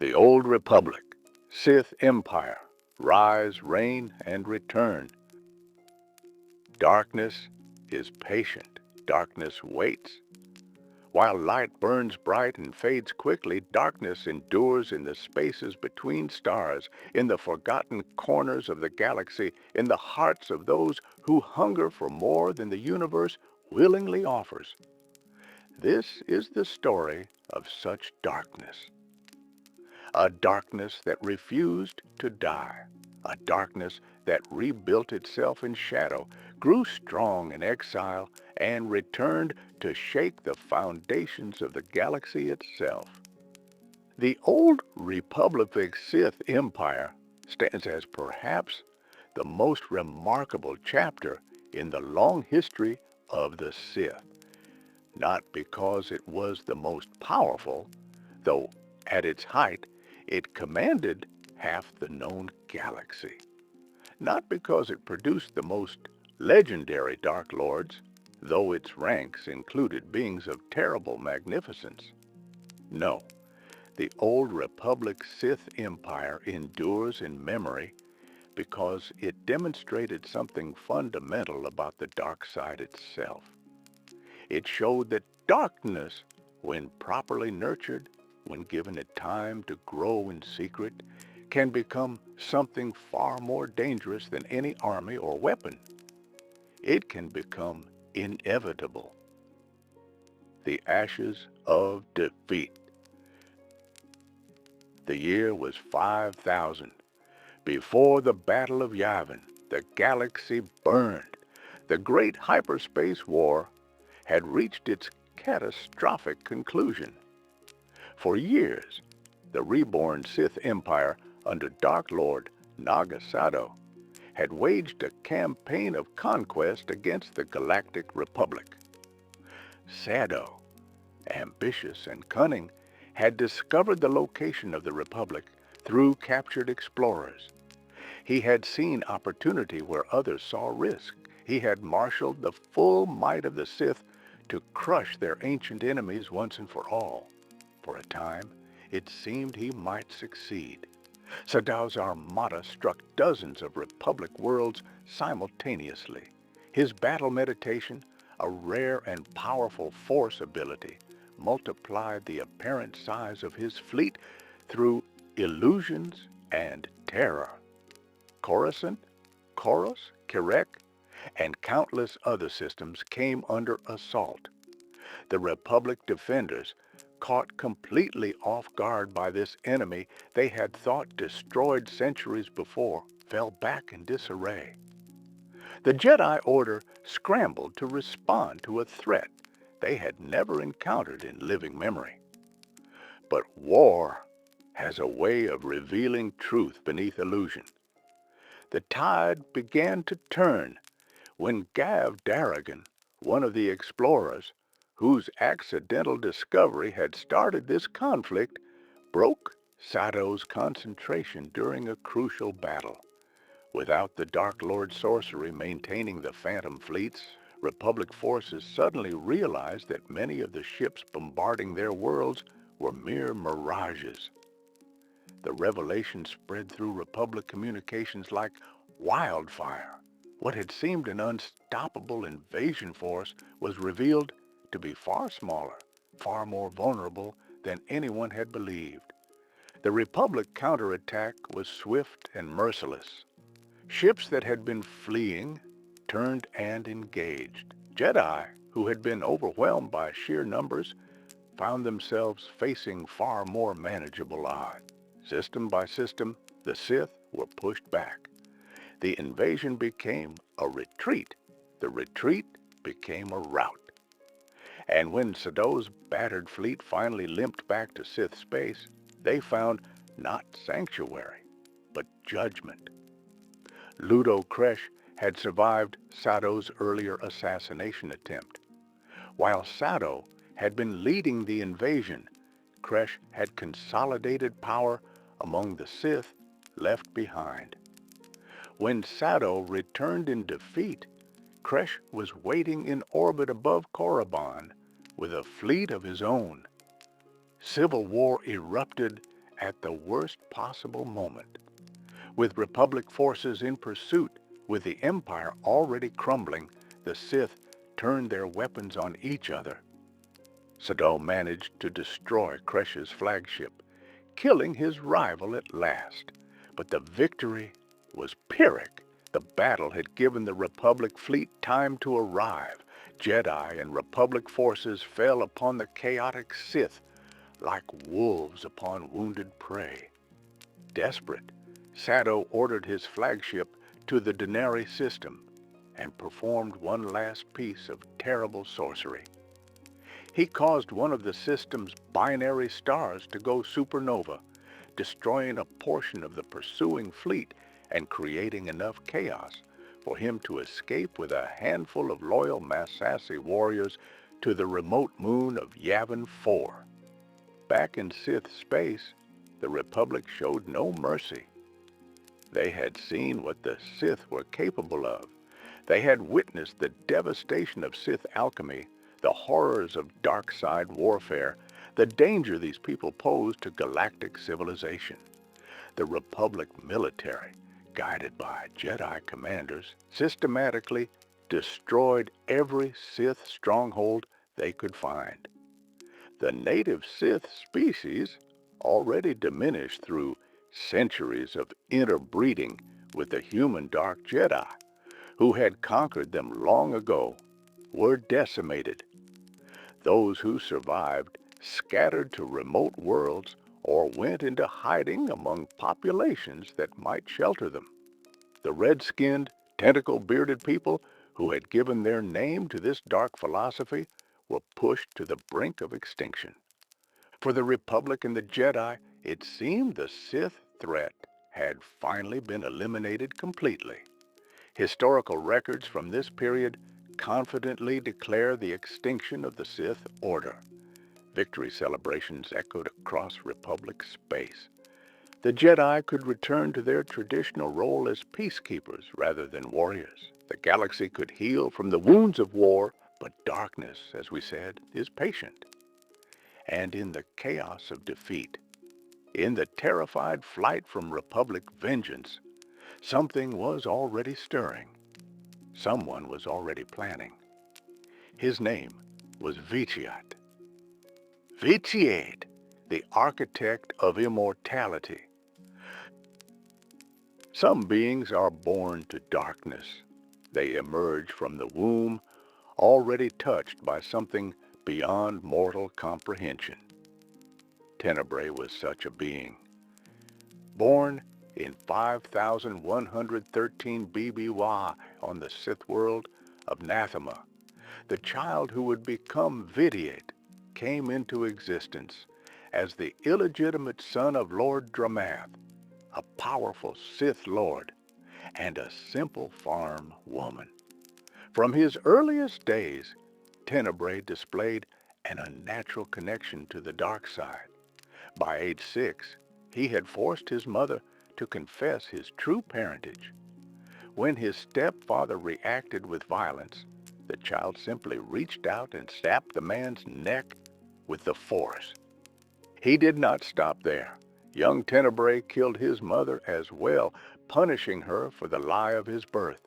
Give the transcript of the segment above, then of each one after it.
The Old Republic, Sith Empire, rise, reign, and return. Darkness is patient. Darkness waits. While light burns bright and fades quickly, darkness endures in the spaces between stars, in the forgotten corners of the galaxy, in the hearts of those who hunger for more than the universe willingly offers. This is the story of such darkness. A darkness that refused to die. A darkness that rebuilt itself in shadow, grew strong in exile, and returned to shake the foundations of the galaxy itself. The old Republic Sith Empire stands as perhaps the most remarkable chapter in the long history of the Sith. Not because it was the most powerful, though at its height it commanded half the known galaxy. Not because it produced the most legendary Dark Lords, though its ranks included beings of terrible magnificence. No, the old Republic Sith Empire endures in memory because it demonstrated something fundamental about the dark side itself. It showed that darkness, when properly nurtured, when given it time to grow in secret, can become something far more dangerous than any army or weapon. It can become inevitable. The ashes of defeat. The year was 5000. Before the Battle of Yavin, the galaxy burned. The Great Hyperspace War had reached its catastrophic conclusion. For years, the reborn Sith Empire under Dark Lord Naga Sadow had waged a campaign of conquest against the Galactic Republic. Sadow, ambitious and cunning, had discovered the location of the Republic through captured explorers. He had seen opportunity where others saw risk. He had marshaled the full might of the Sith to crush their ancient enemies once and for all. For a time, it seemed he might succeed. Sadow's armada struck dozens of Republic worlds simultaneously. His battle meditation, a rare and powerful force ability, multiplied the apparent size of his fleet through illusions and terror. Coruscant, Korus, Kirek, and countless other systems came under assault. The Republic defenders, caught completely off guard by this enemy they had thought destroyed centuries before, fell back in disarray. The Jedi Order scrambled to respond to a threat they had never encountered in living memory. But war has a way of revealing truth beneath illusion. The tide began to turn when Gav Darrigan, one of the explorers, whose accidental discovery had started this conflict, broke Sadow's concentration during a crucial battle. Without the Dark Lord sorcery maintaining the Phantom fleets, Republic forces suddenly realized that many of the ships bombarding their worlds were mere mirages. The revelation spread through Republic communications like wildfire. What had seemed an unstoppable invasion force was revealed to be far smaller, far more vulnerable than anyone had believed. The Republic counterattack was swift and merciless. Ships that had been fleeing turned and engaged. Jedi, who had been overwhelmed by sheer numbers, found themselves facing far more manageable odds. System by system, the Sith were pushed back. The invasion became a retreat. The retreat became a rout. And when Sadow's battered fleet finally limped back to Sith space, they found not sanctuary, but judgment. Ludo Kresh had survived Sadow's earlier assassination attempt. While Sadow had been leading the invasion, Kresh had consolidated power among the Sith left behind. When Sadow returned in defeat, Kresh was waiting in orbit above Korriban with a fleet of his own. Civil war erupted at the worst possible moment. With Republic forces in pursuit, with the Empire already crumbling, the Sith turned their weapons on each other. Sado managed to destroy Kresh's flagship, killing his rival at last. But the victory was Pyrrhic. The battle had given the Republic fleet time to arrive. Jedi and Republic forces fell upon the chaotic Sith like wolves upon wounded prey. Desperate, Sado ordered his flagship to the Denari system and performed one last piece of terrible sorcery. He caused one of the system's binary stars to go supernova, destroying a portion of the pursuing fleet and creating enough chaos for him to escape with a handful of loyal Massassi warriors to the remote moon of Yavin 4. Back in Sith space, the Republic showed no mercy. They had seen what the Sith were capable of. They had witnessed the devastation of Sith alchemy, the horrors of dark side warfare, the danger these people posed to galactic civilization. The Republic military, guided by Jedi commanders, systematically destroyed every Sith stronghold they could find. The native Sith species, already diminished through centuries of interbreeding with the human Dark Jedi, who had conquered them long ago, were decimated. Those who survived scattered to remote worlds or went into hiding among populations that might shelter them. The red-skinned, tentacle-bearded people who had given their name to this dark philosophy were pushed to the brink of extinction. For the Republic and the Jedi, it seemed the Sith threat had finally been eliminated completely. Historical records from this period confidently declare the extinction of the Sith Order. Victory celebrations echoed across Republic space. The Jedi could return to their traditional role as peacekeepers rather than warriors. The galaxy could heal from the wounds of war, but darkness, as we said, is patient. And in the chaos of defeat, in the terrified flight from Republic vengeance, something was already stirring. Someone was already planning. His name was Vitiate. Vitiate, the architect of immortality. Some beings are born to darkness. They emerge from the womb already touched by something beyond mortal comprehension. Tenebrae was such a being. Born in 5113 BBY on the Sith world of Nathema, the child who would become Vitiate came into existence as the illegitimate son of Lord Dramath, a powerful Sith Lord, and a simple farm woman. From his earliest days, Tenebrae displayed an unnatural connection to the dark side. By age 6, he had forced his mother to confess his true parentage. When his stepfather reacted with violence, the child simply reached out and snapped the man's neck with the Force. He did not stop there. Young Tenebrae killed his mother as well, punishing her for the lie of his birth.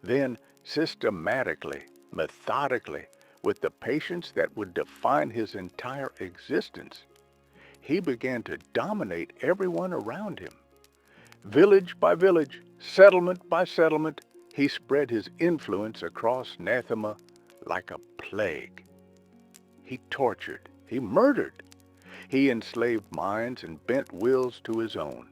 Then, systematically, methodically, with the patience that would define his entire existence, he began to dominate everyone around him. Village by village, settlement by settlement, he spread his influence across Nathema like a plague. He tortured, he murdered, he enslaved minds and bent wills to his own.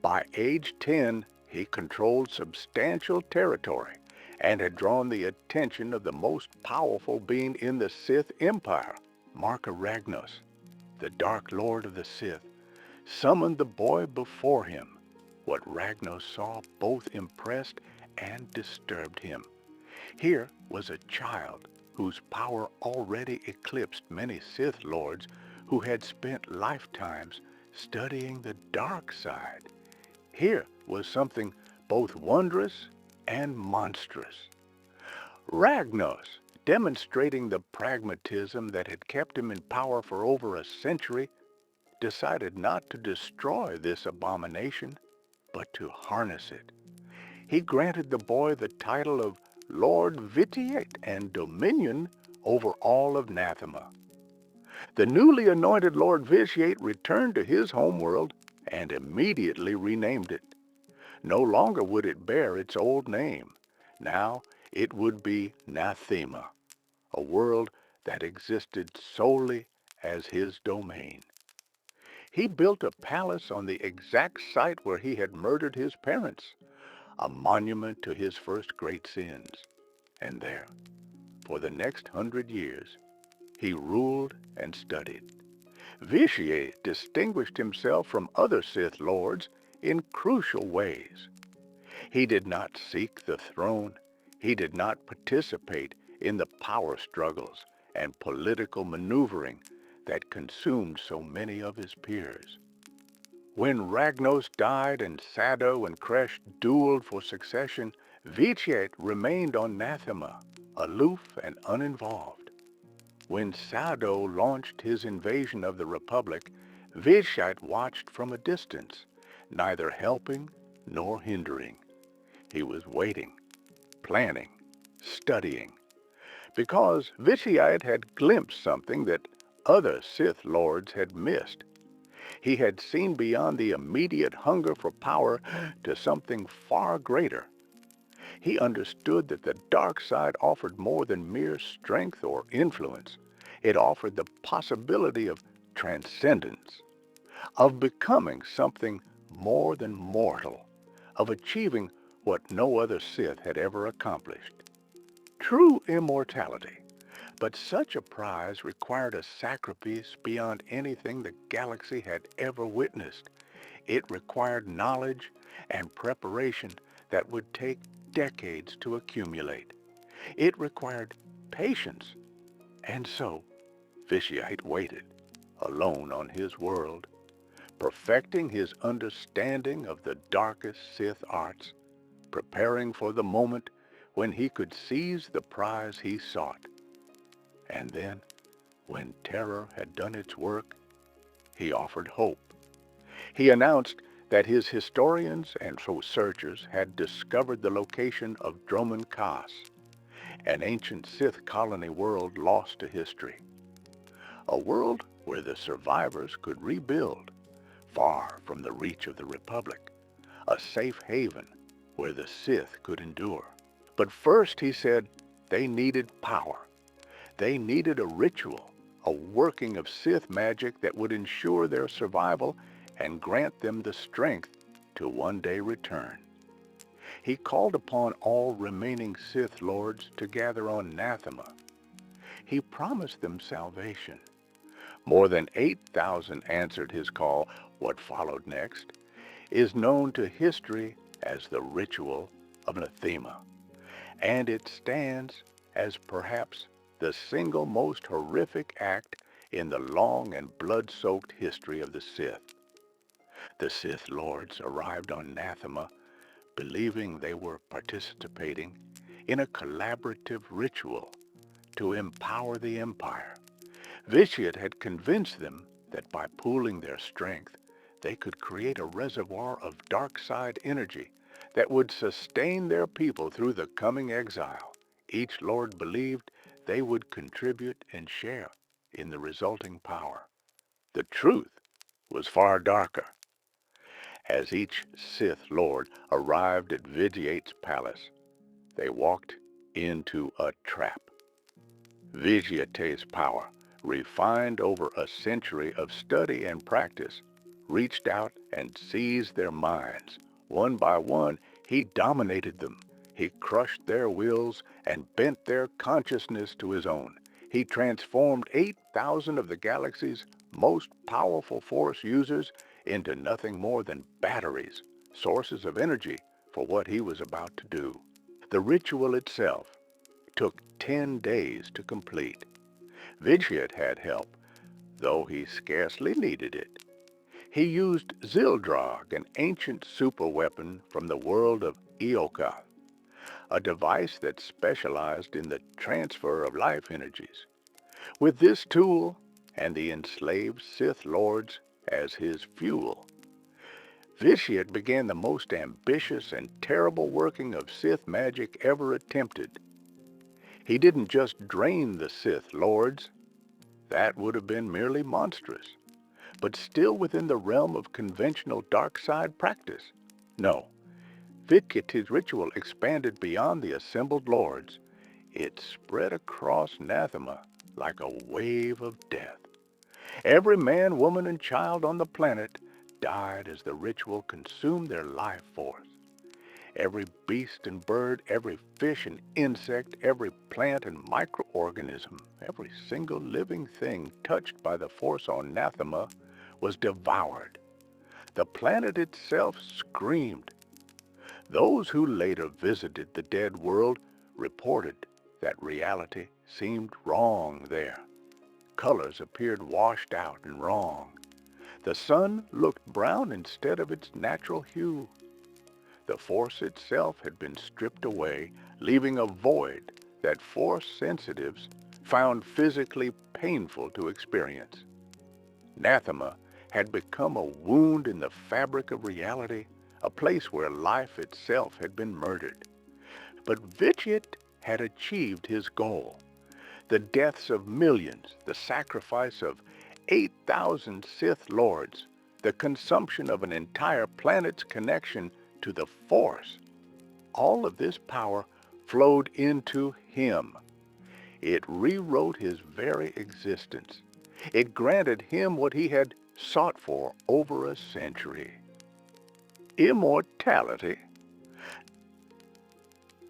By age 10, he controlled substantial territory and had drawn the attention of the most powerful being in the Sith Empire, Marka Ragnos, the Dark Lord of the Sith, summoned the boy before him. What Ragnos saw both impressed and disturbed him. Here was a child whose power already eclipsed many Sith Lords who had spent lifetimes studying the dark side. Here was something both wondrous and monstrous. Ragnos, demonstrating the pragmatism that had kept him in power for over a century, decided not to destroy this abomination, but to harness it. He granted the boy the title of Lord Vitiate and dominion over all of Nathema. The newly anointed Lord Vitiate returned to his homeworld and immediately renamed it. No longer would it bear its old name. Now it would be Nathema, a world that existed solely as his domain. He built a palace on the exact site where he had murdered his parents, a monument to his first great sins. And there, for the next 100 years, he ruled and studied. Vitiate distinguished himself from other Sith lords in crucial ways. He did not seek the throne. He did not participate in the power struggles and political maneuvering that consumed so many of his peers. When Ragnos died and Sado and Kresh dueled for succession, Vitiate remained on Nathema, aloof and uninvolved. When Sado launched his invasion of the Republic, Vitiate watched from a distance, neither helping nor hindering. He was waiting, planning, studying, because Vitiate had glimpsed something that other Sith lords had missed. He had seen beyond the immediate hunger for power to something far greater. He understood that the dark side offered more than mere strength or influence. It offered the possibility of transcendence, of becoming something more than mortal, of achieving what no other Sith had ever accomplished. True immortality. But such a prize required a sacrifice beyond anything the galaxy had ever witnessed. It required knowledge and preparation that would take decades to accumulate. It required patience. And so, Vitiate waited, alone on his world, perfecting his understanding of the darkest Sith arts, preparing for the moment when he could seize the prize he sought. And then, when terror had done its work, he offered hope. He announced that his historians and researchers had discovered the location of Droman Kaas, an ancient Sith colony world lost to history. A world where the survivors could rebuild, far from the reach of the Republic. A safe haven where the Sith could endure. But first, he said, they needed power. They needed a ritual, a working of Sith magic that would ensure their survival and grant them the strength to one day return. He called upon all remaining Sith lords to gather on Nathema. He promised them salvation. More than 8,000 answered his call. What followed next is known to history as the Ritual of Nathema, and it stands as perhaps the single most horrific act in the long and blood-soaked history of the Sith. The Sith Lords arrived on Nathema believing they were participating in a collaborative ritual to empower the Empire. Vitiate had convinced them that by pooling their strength, they could create a reservoir of dark side energy that would sustain their people through the coming exile. Each lord believed they would contribute and share in the resulting power. The truth was far darker. As each Sith Lord arrived at Vitiate's palace, they walked into a trap. Vitiate's power, refined over a century of study and practice, reached out and seized their minds. One by one, he dominated them. He crushed their wills and bent their consciousness to his own. He transformed 8,000 of the galaxy's most powerful force users into nothing more than batteries, sources of energy for what he was about to do. The ritual itself took 10 days to complete. Vitiate had help, though he scarcely needed it. He used Zildrog, an ancient superweapon from the world of Ioka, a device that specialized in the transfer of life energies. With this tool and the enslaved Sith Lords, as his fuel. Vitiate began the most ambitious and terrible working of Sith magic ever attempted. He didn't just drain the Sith lords. That would have been merely monstrous, but still within the realm of conventional dark side practice. No, Vitiate's ritual expanded beyond the assembled lords. It spread across Nathema like a wave of death. Every man, woman, and child on the planet died as the ritual consumed their life force. Every beast and bird, every fish and insect, every plant and microorganism, every single living thing touched by the force on Nathema was devoured. The planet itself screamed. Those who later visited the dead world reported that reality seemed wrong there. Colors appeared washed out and wrong. The sun looked brown instead of its natural hue. The force itself had been stripped away, leaving a void that force sensitives found physically painful to experience. Nathema had become a wound in the fabric of reality, a place where life itself had been murdered. But Vitiate had achieved his goal. The deaths of millions, the sacrifice of 8,000 Sith lords, the consumption of an entire planet's connection to the Force. All of this power flowed into him. It rewrote his very existence. It granted him what he had sought for over a century. Immortality.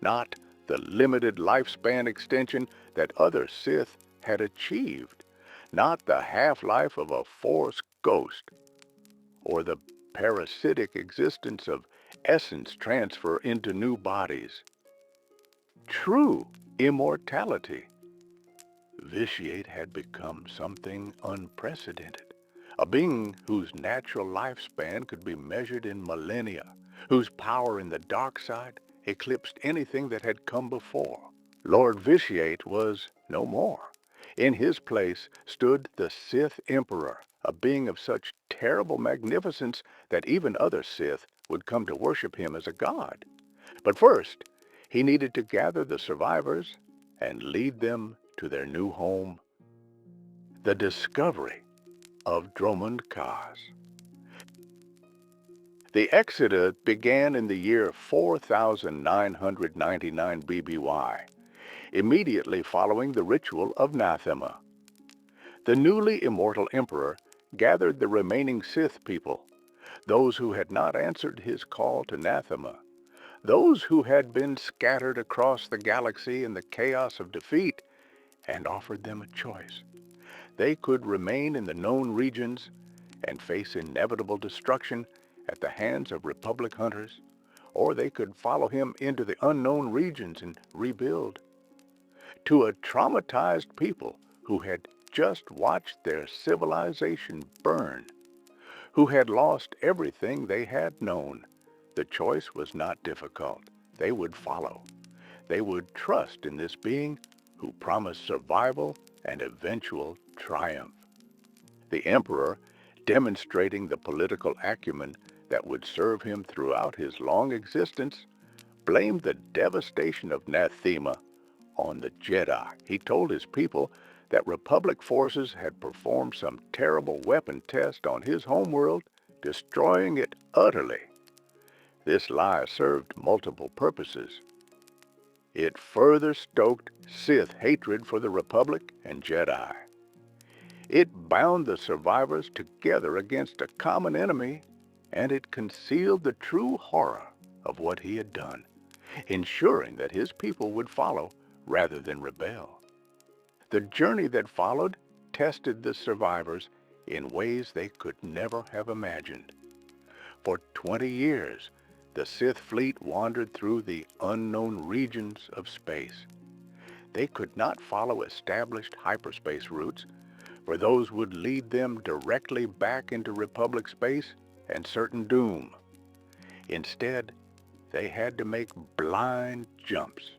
Not the limited lifespan extension that other Sith had achieved. Not the half-life of a Force ghost, or the parasitic existence of essence transfer into new bodies. True immortality. Vitiate had become something unprecedented, a being whose natural lifespan could be measured in millennia, whose power in the dark side eclipsed anything that had come before. Lord Vitiate was no more. In his place stood the Sith Emperor, a being of such terrible magnificence that even other Sith would come to worship him as a god. But first, he needed to gather the survivors and lead them to their new home, the discovery of Dromund Kaas. The Exodus began in the year 4999 BBY, immediately following the ritual of Nathema. The newly immortal emperor gathered the remaining Sith people, those who had not answered his call to Nathema, those who had been scattered across the galaxy in the chaos of defeat, and offered them a choice. They could remain in the known regions and face inevitable destruction at the hands of Republic hunters, or they could follow him into the unknown regions and rebuild. To a traumatized people who had just watched their civilization burn, who had lost everything they had known, the choice was not difficult. They would follow. They would trust in this being who promised survival and eventual triumph. The emperor, demonstrating the political acumen that would serve him throughout his long existence, blamed the devastation of Nathema on the Jedi. He told his people that Republic forces had performed some terrible weapon test on his homeworld, destroying it utterly. This lie served multiple purposes. It further stoked Sith hatred for the Republic and Jedi. It bound the survivors together against a common enemy, and it concealed the true horror of what he had done, ensuring that his people would follow rather than rebel. The journey that followed tested the survivors in ways they could never have imagined. For 20 years, the Sith fleet wandered through the unknown regions of space. They could not follow established hyperspace routes, for those would lead them directly back into Republic space and certain doom. Instead, they had to make blind jumps,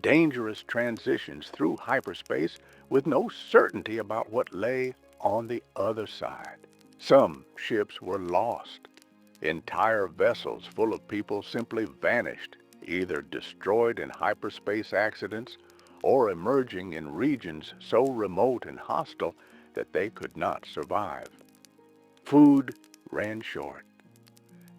dangerous transitions through hyperspace with no certainty about what lay on the other side. Some ships were lost. Entire vessels full of people simply vanished, either destroyed in hyperspace accidents or emerging in regions so remote and hostile that they could not survive. Food ran short.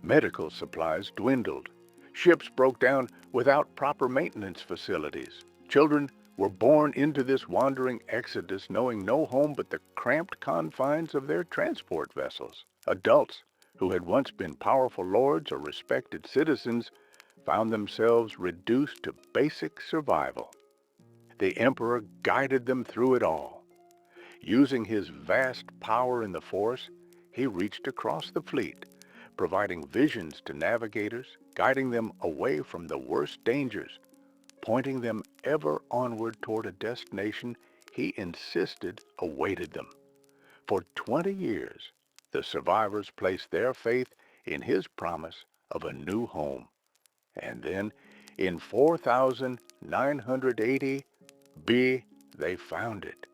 Medical supplies dwindled. Ships broke down without proper maintenance facilities. Children were born into this wandering exodus knowing no home but the cramped confines of their transport vessels. Adults who had once been powerful lords or respected citizens found themselves reduced to basic survival. The Emperor guided them through it all. Using his vast power in the Force, he reached across the fleet, providing visions to navigators, guiding them away from the worst dangers, pointing them ever onward toward a destination he insisted awaited them. For 20 years, the survivors placed their faith in his promise of a new home. And then, in 4980 B, they found it.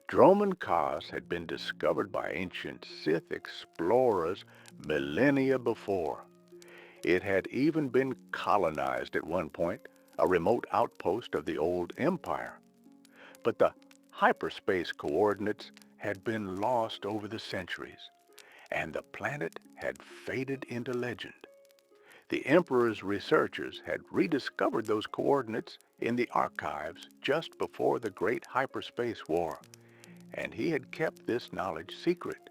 Droman Kaas had been discovered by ancient Sith explorers millennia before. It had even been colonized at one point, a remote outpost of the old empire. But the hyperspace coordinates had been lost over the centuries, and the planet had faded into legend. The Emperor's researchers had rediscovered those coordinates in the archives just before the Great Hyperspace War, and he had kept this knowledge secret,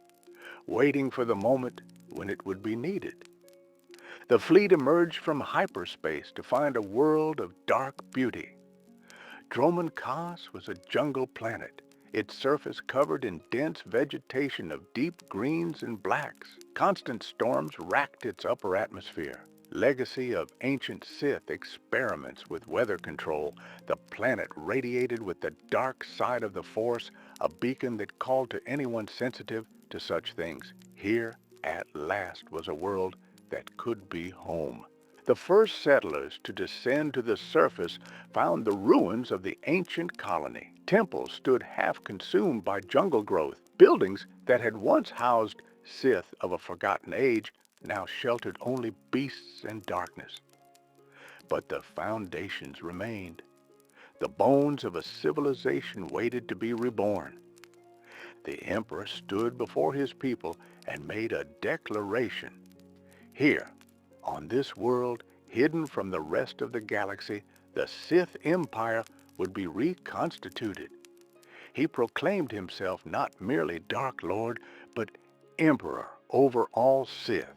waiting for the moment when it would be needed. The fleet emerged from hyperspace to find a world of dark beauty. Droman Kaas was a jungle planet, its surface covered in dense vegetation of deep greens and blacks. Constant storms racked its upper atmosphere. Legacy of ancient Sith experiments with weather control, the planet radiated with the dark side of the Force, a beacon that called to anyone sensitive to such things. Here, at last, was a world that could be home. The first settlers to descend to the surface found the ruins of the ancient colony. Temples stood half consumed by jungle growth. Buildings that had once housed Sith of a forgotten age now sheltered only beasts and darkness. But the foundations remained. The bones of a civilization waited to be reborn. The Emperor stood before his people and made a declaration. Here, on this world, hidden from the rest of the galaxy, the Sith Empire would be reconstituted. He proclaimed himself not merely Dark Lord, but Emperor over all Sith.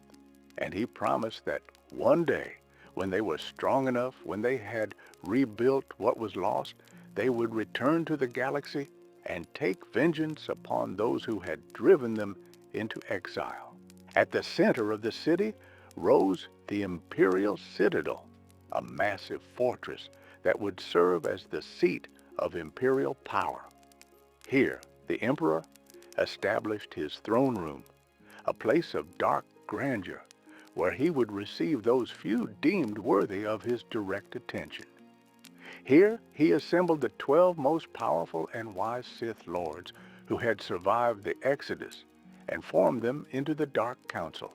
And he promised that one day, when they were strong enough, when they had rebuilt what was lost, they would return to the galaxy and take vengeance upon those who had driven them into exile. At the center of the city rose the Imperial Citadel, a massive fortress that would serve as the seat of imperial power. Here, the Emperor established his throne room, a place of dark grandeur, where he would receive those few deemed worthy of his direct attention. Here he assembled the 12 most powerful and wise Sith Lords who had survived the Exodus and formed them into the Dark Council,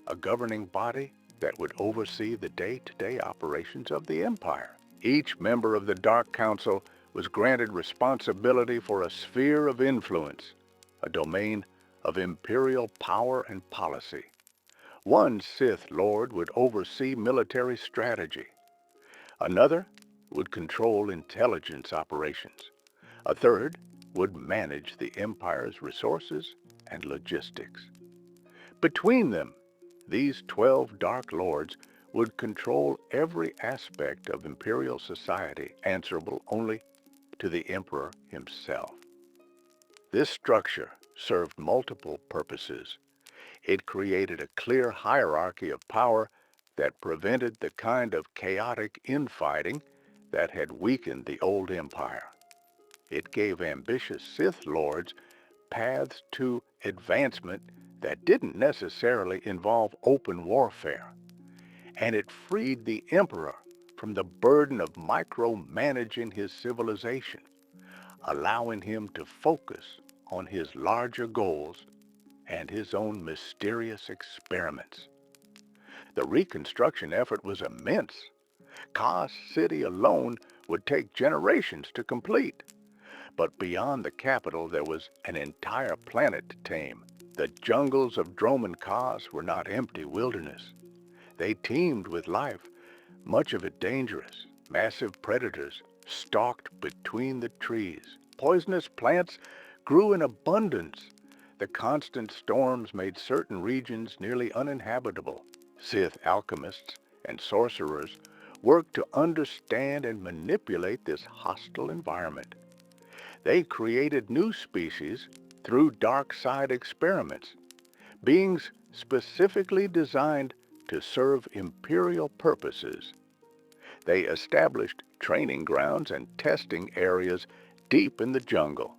a governing body that would oversee the day-to-day operations of the Empire. Each member of the Dark Council was granted responsibility for a sphere of influence, a domain of imperial power and policy. One Sith Lord would oversee military strategy. Another would control intelligence operations. A third would manage the Empire's resources and logistics. Between them, these 12 Dark Lords would control every aspect of imperial society, answerable only to the Emperor himself. This structure served multiple purposes. It created a clear hierarchy of power that prevented the kind of chaotic infighting that had weakened the old empire. It gave ambitious Sith Lords paths to advancement that didn't necessarily involve open warfare. And it freed the Emperor from the burden of micromanaging his civilization, allowing him to focus on his larger goals and his own mysterious experiments. The reconstruction effort was immense. Kos City alone would take generations to complete. But beyond the capital there was an entire planet to tame. The jungles of Droman Kos were not empty wilderness. They teemed with life, much of it dangerous. Massive predators stalked between the trees. Poisonous plants grew in abundance. The constant storms made certain regions nearly uninhabitable. Sith alchemists and sorcerers worked to understand and manipulate this hostile environment. They created new species through dark side experiments, beings specifically designed to serve imperial purposes. They established training grounds and testing areas deep in the jungle,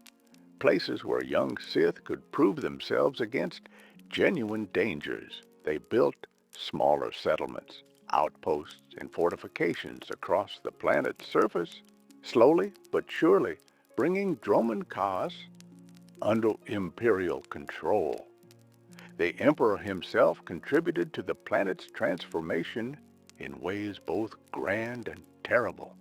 places where young Sith could prove themselves against genuine dangers. They built smaller settlements, outposts, and fortifications across the planet's surface, slowly but surely bringing Droman Kos under imperial control. The Emperor himself contributed to the planet's transformation in ways both grand and terrible.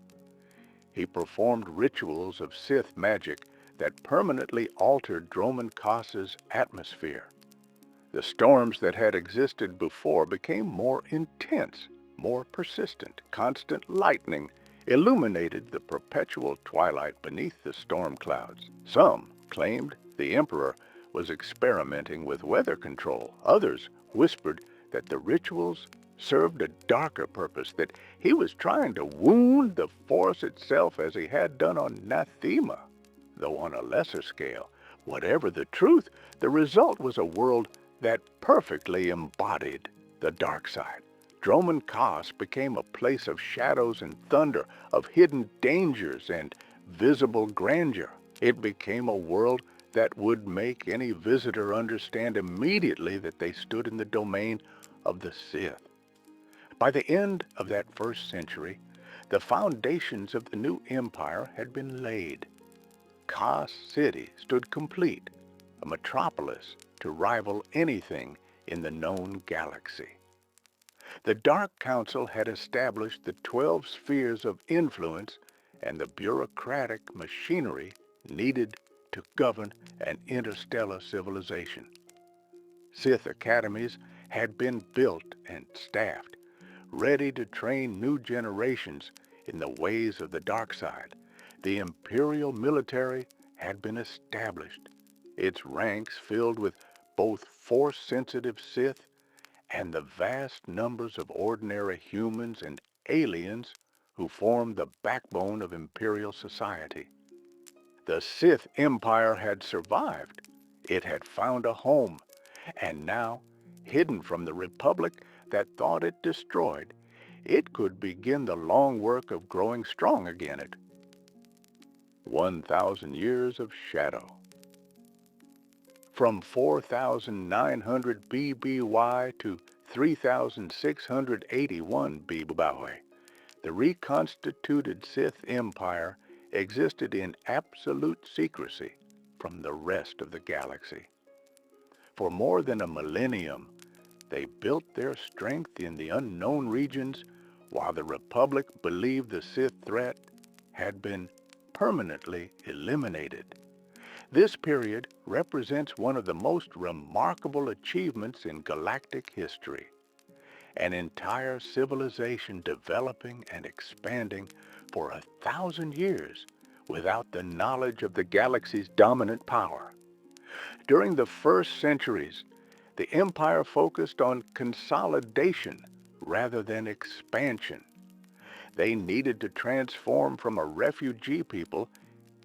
He performed rituals of Sith magic that permanently altered Droman Kos's atmosphere. The storms that had existed before became more intense, more persistent. Constant lightning illuminated the perpetual twilight beneath the storm clouds. Some claimed the Emperor was experimenting with weather control. Others whispered that the rituals served a darker purpose, that he was trying to wound the Force itself as he had done on Nathema, though on a lesser scale. Whatever the truth, the result was a world that perfectly embodied the dark side. Droman Kos became a place of shadows and thunder, of hidden dangers and visible grandeur. It became a world that would make any visitor understand immediately that they stood in the domain of the Sith. By the end of that first century, the foundations of the new empire had been laid. Kos City stood complete, a metropolis to rival anything in the known galaxy. The Dark Council had established the 12 spheres of influence and the bureaucratic machinery needed to govern an interstellar civilization. Sith academies had been built and staffed, ready to train new generations in the ways of the dark side. The imperial military had been established, its ranks filled with both Force-sensitive Sith and the vast numbers of ordinary humans and aliens who formed the backbone of imperial society. The Sith Empire had survived. It had found a home, and now, hidden from the Republic that thought it destroyed, it could begin the long work of growing strong again. 1,000 years of shadow. From 4,900 BBY to 3,681 BBY, the reconstituted Sith Empire existed in absolute secrecy from the rest of the galaxy. For more than a millennium, they built their strength in the unknown regions while the Republic believed the Sith threat had been permanently eliminated. This period represents one of the most remarkable achievements in galactic history. An entire civilization developing and expanding for 1,000 years without the knowledge of the galaxy's dominant power. During the first centuries, the empire focused on consolidation rather than expansion. They needed to transform from a refugee people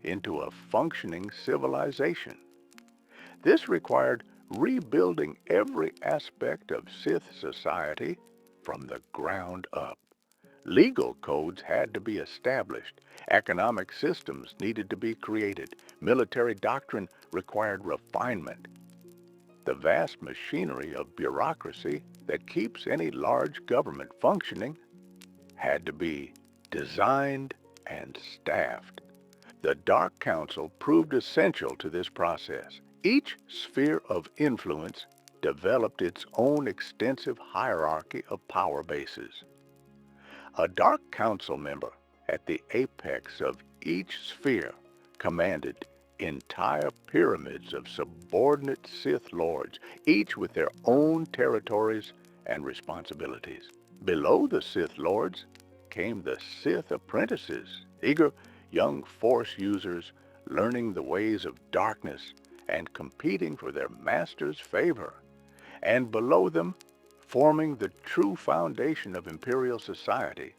into a functioning civilization. This required rebuilding every aspect of Sith society from the ground up. Legal codes had to be established. Economic systems needed to be created. Military doctrine required refinement. The vast machinery of bureaucracy that keeps any large government functioning had to be designed and staffed. The Dark Council proved essential to this process. Each sphere of influence developed its own extensive hierarchy of power bases. A Dark Council member at the apex of each sphere commanded entire pyramids of subordinate Sith lords, each with their own territories and responsibilities. Below the Sith lords came the Sith apprentices, eager young Force users learning the ways of darkness and competing for their master's favor. And below them, forming the true foundation of Imperial society,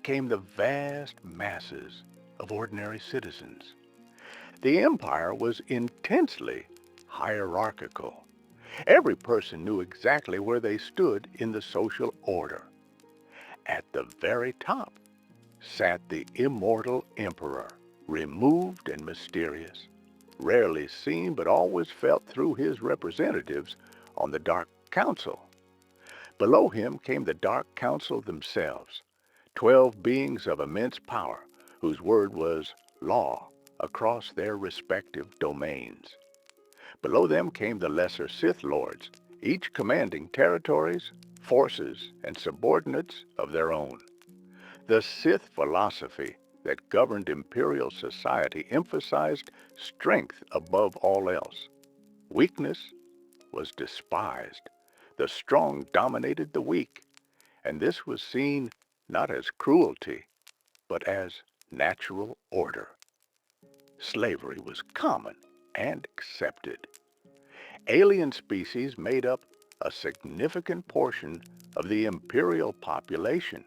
came the vast masses of ordinary citizens. The Empire was intensely hierarchical. Every person knew exactly where they stood in the social order. At the very top sat the immortal Emperor, removed and mysterious, rarely seen but always felt through his representatives on the Dark Council. Below him came the Dark Council themselves, 12 beings of immense power whose word was law across their respective domains. Below them came the lesser Sith Lords, each commanding territories, forces, and subordinates of their own. The Sith philosophy that governed Imperial society emphasized strength above all else. Weakness was despised. The strong dominated the weak, and this was seen not as cruelty, but as natural order. Slavery was common and accepted. Alien species made up a significant portion of the Imperial population,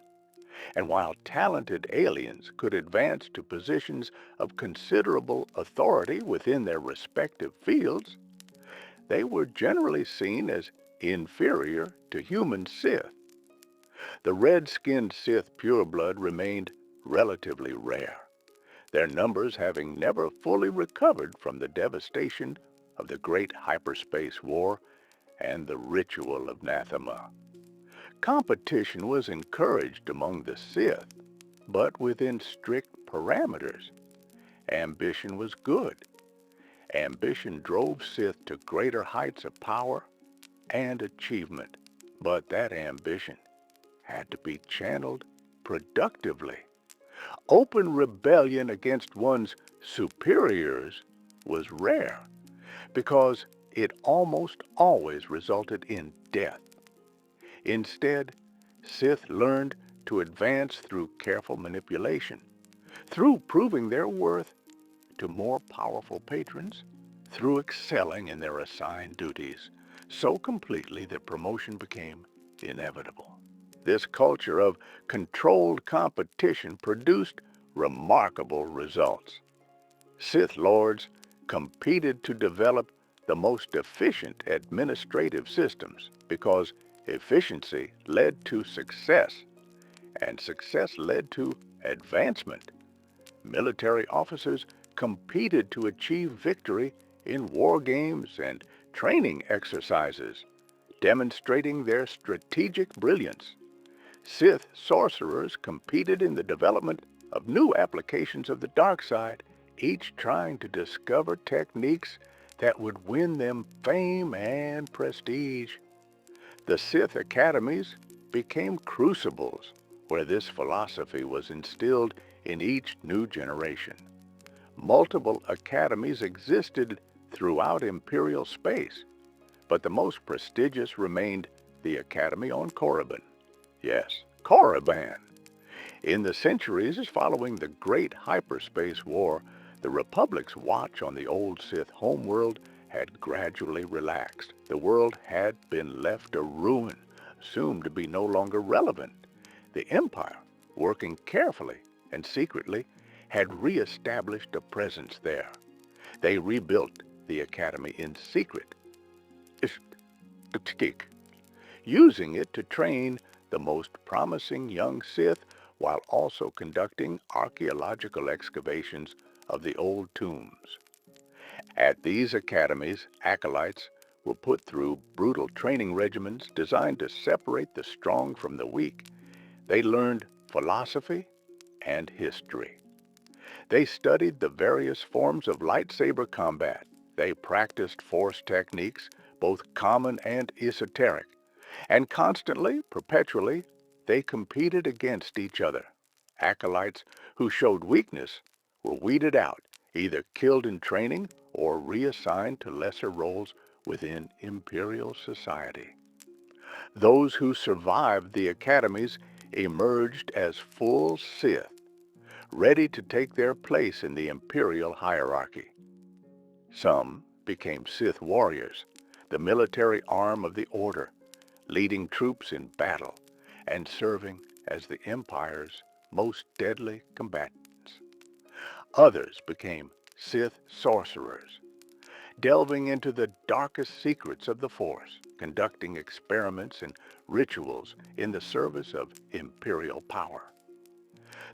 and while talented aliens could advance to positions of considerable authority within their respective fields, they were generally seen as inferior to human Sith. The red-skinned Sith pureblood remained relatively rare, their numbers having never fully recovered from the devastation of the Great Hyperspace War and the ritual of Nathema. Competition was encouraged among the Sith, but within strict parameters. Ambition was good. Ambition drove Sith to greater heights of power and achievement, but that ambition had to be channeled productively. Open rebellion against one's superiors was rare because it almost always resulted in death. Instead, Sith learned to advance through careful manipulation, through proving their worth to more powerful patrons, through excelling in their assigned duties so completely that promotion became inevitable. This culture of controlled competition produced remarkable results. Sith Lords competed to develop the most efficient administrative systems because efficiency led to success, and success led to advancement. Military officers competed to achieve victory in war games and training exercises, demonstrating their strategic brilliance. Sith sorcerers competed in the development of new applications of the dark side, each trying to discover techniques that would win them fame and prestige. The Sith academies became crucibles where this philosophy was instilled in each new generation. Multiple academies existed throughout Imperial space, but the most prestigious remained the Academy on Korriban. Yes, Korriban. In the centuries following the Great Hyperspace War, the Republic's watch on the old Sith homeworld had gradually relaxed. The world had been left a ruin, assumed to be no longer relevant. The Empire, working carefully and secretly, had re-established a presence there. They rebuilt the Academy in secret, using it to train the most promising young Sith while also conducting archaeological excavations of the old tombs. At these academies, acolytes were put through brutal training regimens designed to separate the strong from the weak. They learned philosophy and history. They studied the various forms of lightsaber combat. They practiced force techniques, both common and esoteric, and constantly, perpetually, they competed against each other. Acolytes who showed weakness were weeded out, either killed in training or reassigned to lesser roles within Imperial society. Those who survived the academies emerged as full Sith, ready to take their place in the Imperial hierarchy. Some became Sith warriors, the military arm of the Order, leading troops in battle and serving as the Empire's most deadly combatants. Others became Sith sorcerers, delving into the darkest secrets of the Force, conducting experiments and rituals in the service of Imperial power.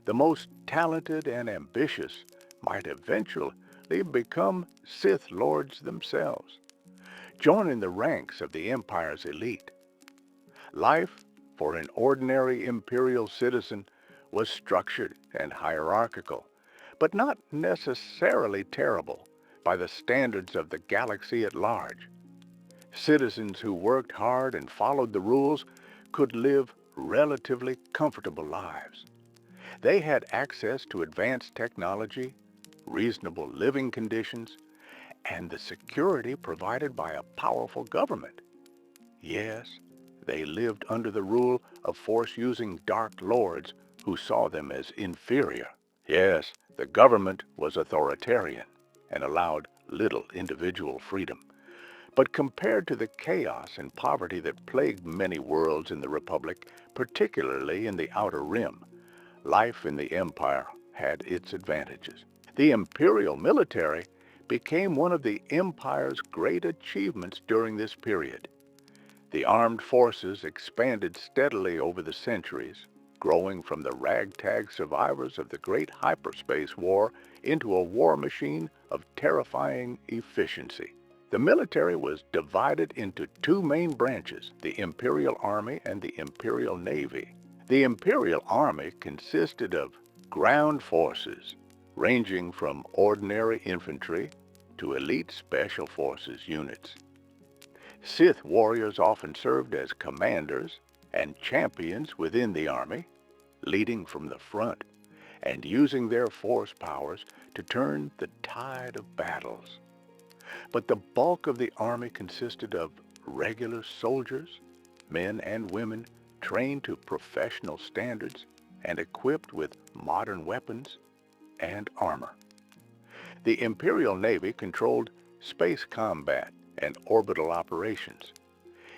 The most talented and ambitious might eventually become Sith Lords themselves, joining the ranks of the Empire's elite. Life for an ordinary Imperial citizen was structured and hierarchical, but not necessarily terrible by the standards of the galaxy at large. Citizens who worked hard and followed the rules could live relatively comfortable lives. They had access to advanced technology, reasonable living conditions, and the security provided by a powerful government. Yes, they lived under the rule of force-using Dark Lords who saw them as inferior. Yes, the government was authoritarian and allowed little individual freedom. But compared to the chaos and poverty that plagued many worlds in the Republic, particularly in the Outer Rim, life in the Empire had its advantages. The Imperial military became one of the Empire's great achievements during this period. The armed forces expanded steadily over the centuries, growing from the ragtag survivors of the Great Hyperspace War into a war machine of terrifying efficiency. The military was divided into two main branches, the Imperial Army and the Imperial Navy. The Imperial Army consisted of ground forces, ranging from ordinary infantry to elite special forces units. Sith warriors often served as commanders and champions within the army, leading from the front and using their force powers to turn the tide of battles. But the bulk of the army consisted of regular soldiers, men and women trained to professional standards and equipped with modern weapons and armor. The Imperial Navy controlled space combat and orbital operations.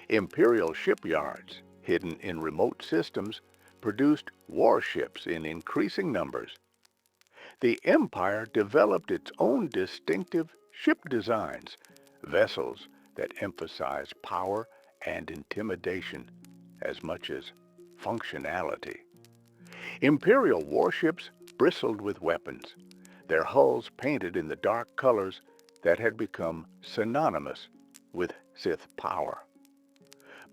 Imperial shipyards, hidden in remote systems, produced warships in increasing numbers. The Empire developed its own distinctive ship designs, vessels that emphasize power and intimidation as much as functionality. Imperial warships bristled with weapons, their hulls painted in the dark colors that had become synonymous with Sith power.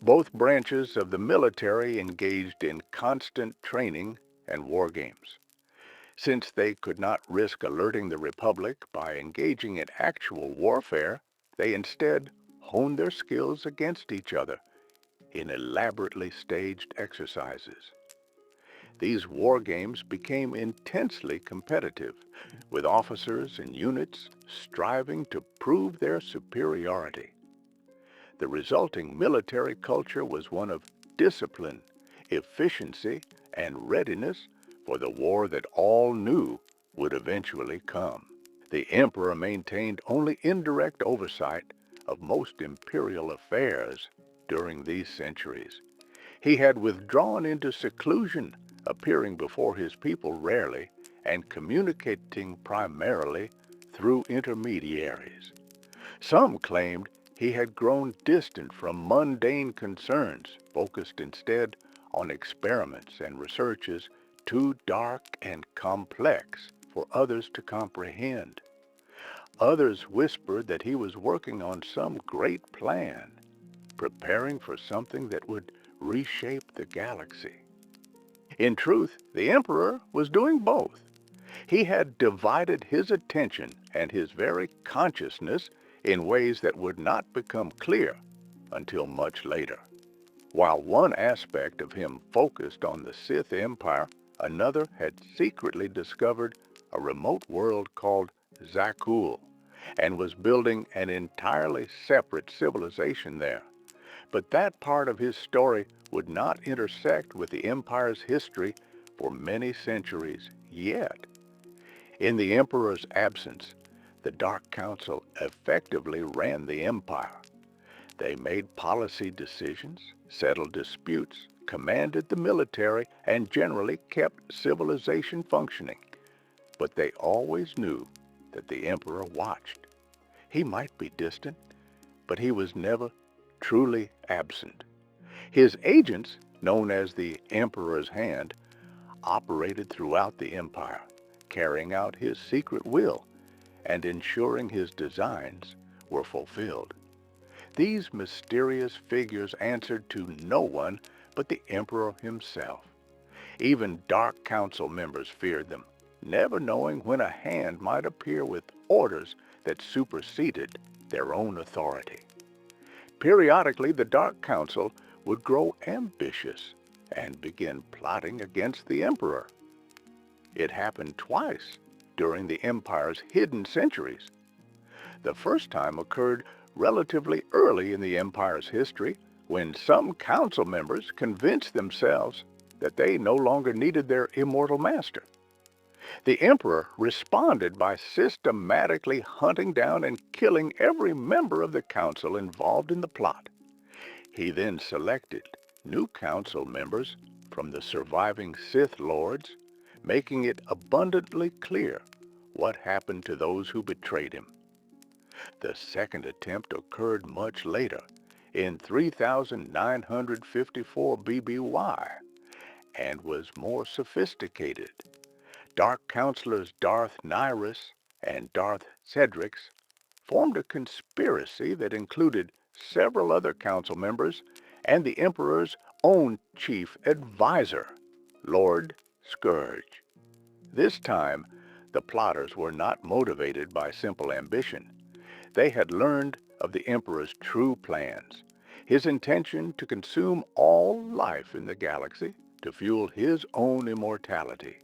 Both branches of the military engaged in constant training and war games. Since they could not risk alerting the Republic by engaging in actual warfare, they instead honed their skills against each other in elaborately staged exercises. These war games became intensely competitive, with officers and units striving to prove their superiority. The resulting military culture was one of discipline, efficiency, and readiness for the war that all knew would eventually come. The emperor maintained only indirect oversight of most imperial affairs during these centuries. He had withdrawn into seclusion, appearing before his people rarely and communicating primarily through intermediaries. Some claimed he had grown distant from mundane concerns, focused instead on experiments and researches too dark and complex for others to comprehend. Others whispered that he was working on some great plan, preparing for something that would reshape the galaxy. In truth, the emperor was doing both. He had divided his attention and his very consciousness in ways that would not become clear until much later. While one aspect of him focused on the Sith Empire, another had secretly discovered a remote world called Zakuul and was building an entirely separate civilization there. But that part of his story would not intersect with the Empire's history for many centuries yet. In the Emperor's absence, the Dark Council effectively ran the Empire. They made policy decisions, settled disputes, commanded the military, and generally kept civilization functioning. But they always knew that the Emperor watched. He might be distant, but he was never truly absent. His agents, known as the Emperor's Hand, operated throughout the Empire, carrying out his secret will and ensuring his designs were fulfilled. These mysterious figures answered to no one but the Emperor himself. Even Dark Council members feared them, never knowing when a hand might appear with orders that superseded their own authority. Periodically, the Dark Council would grow ambitious and begin plotting against the Emperor. It happened twice during the Empire's hidden centuries. The first time occurred relatively early in the Empire's history, when some council members convinced themselves that they no longer needed their immortal master. The Emperor responded by systematically hunting down and killing every member of the council involved in the plot. He then selected new council members from the surviving Sith Lords, making it abundantly clear what happened to those who betrayed him. The second attempt occurred much later, in 3954 BBY, and was more sophisticated. Dark Counselors Darth Nihilus and Darth Cedrix formed a conspiracy that included several other council members and the Emperor's own chief advisor, Lord Scourge. This time, the plotters were not motivated by simple ambition. They had learned of the Emperor's true plans, his intention to consume all life in the galaxy to fuel his own immortality,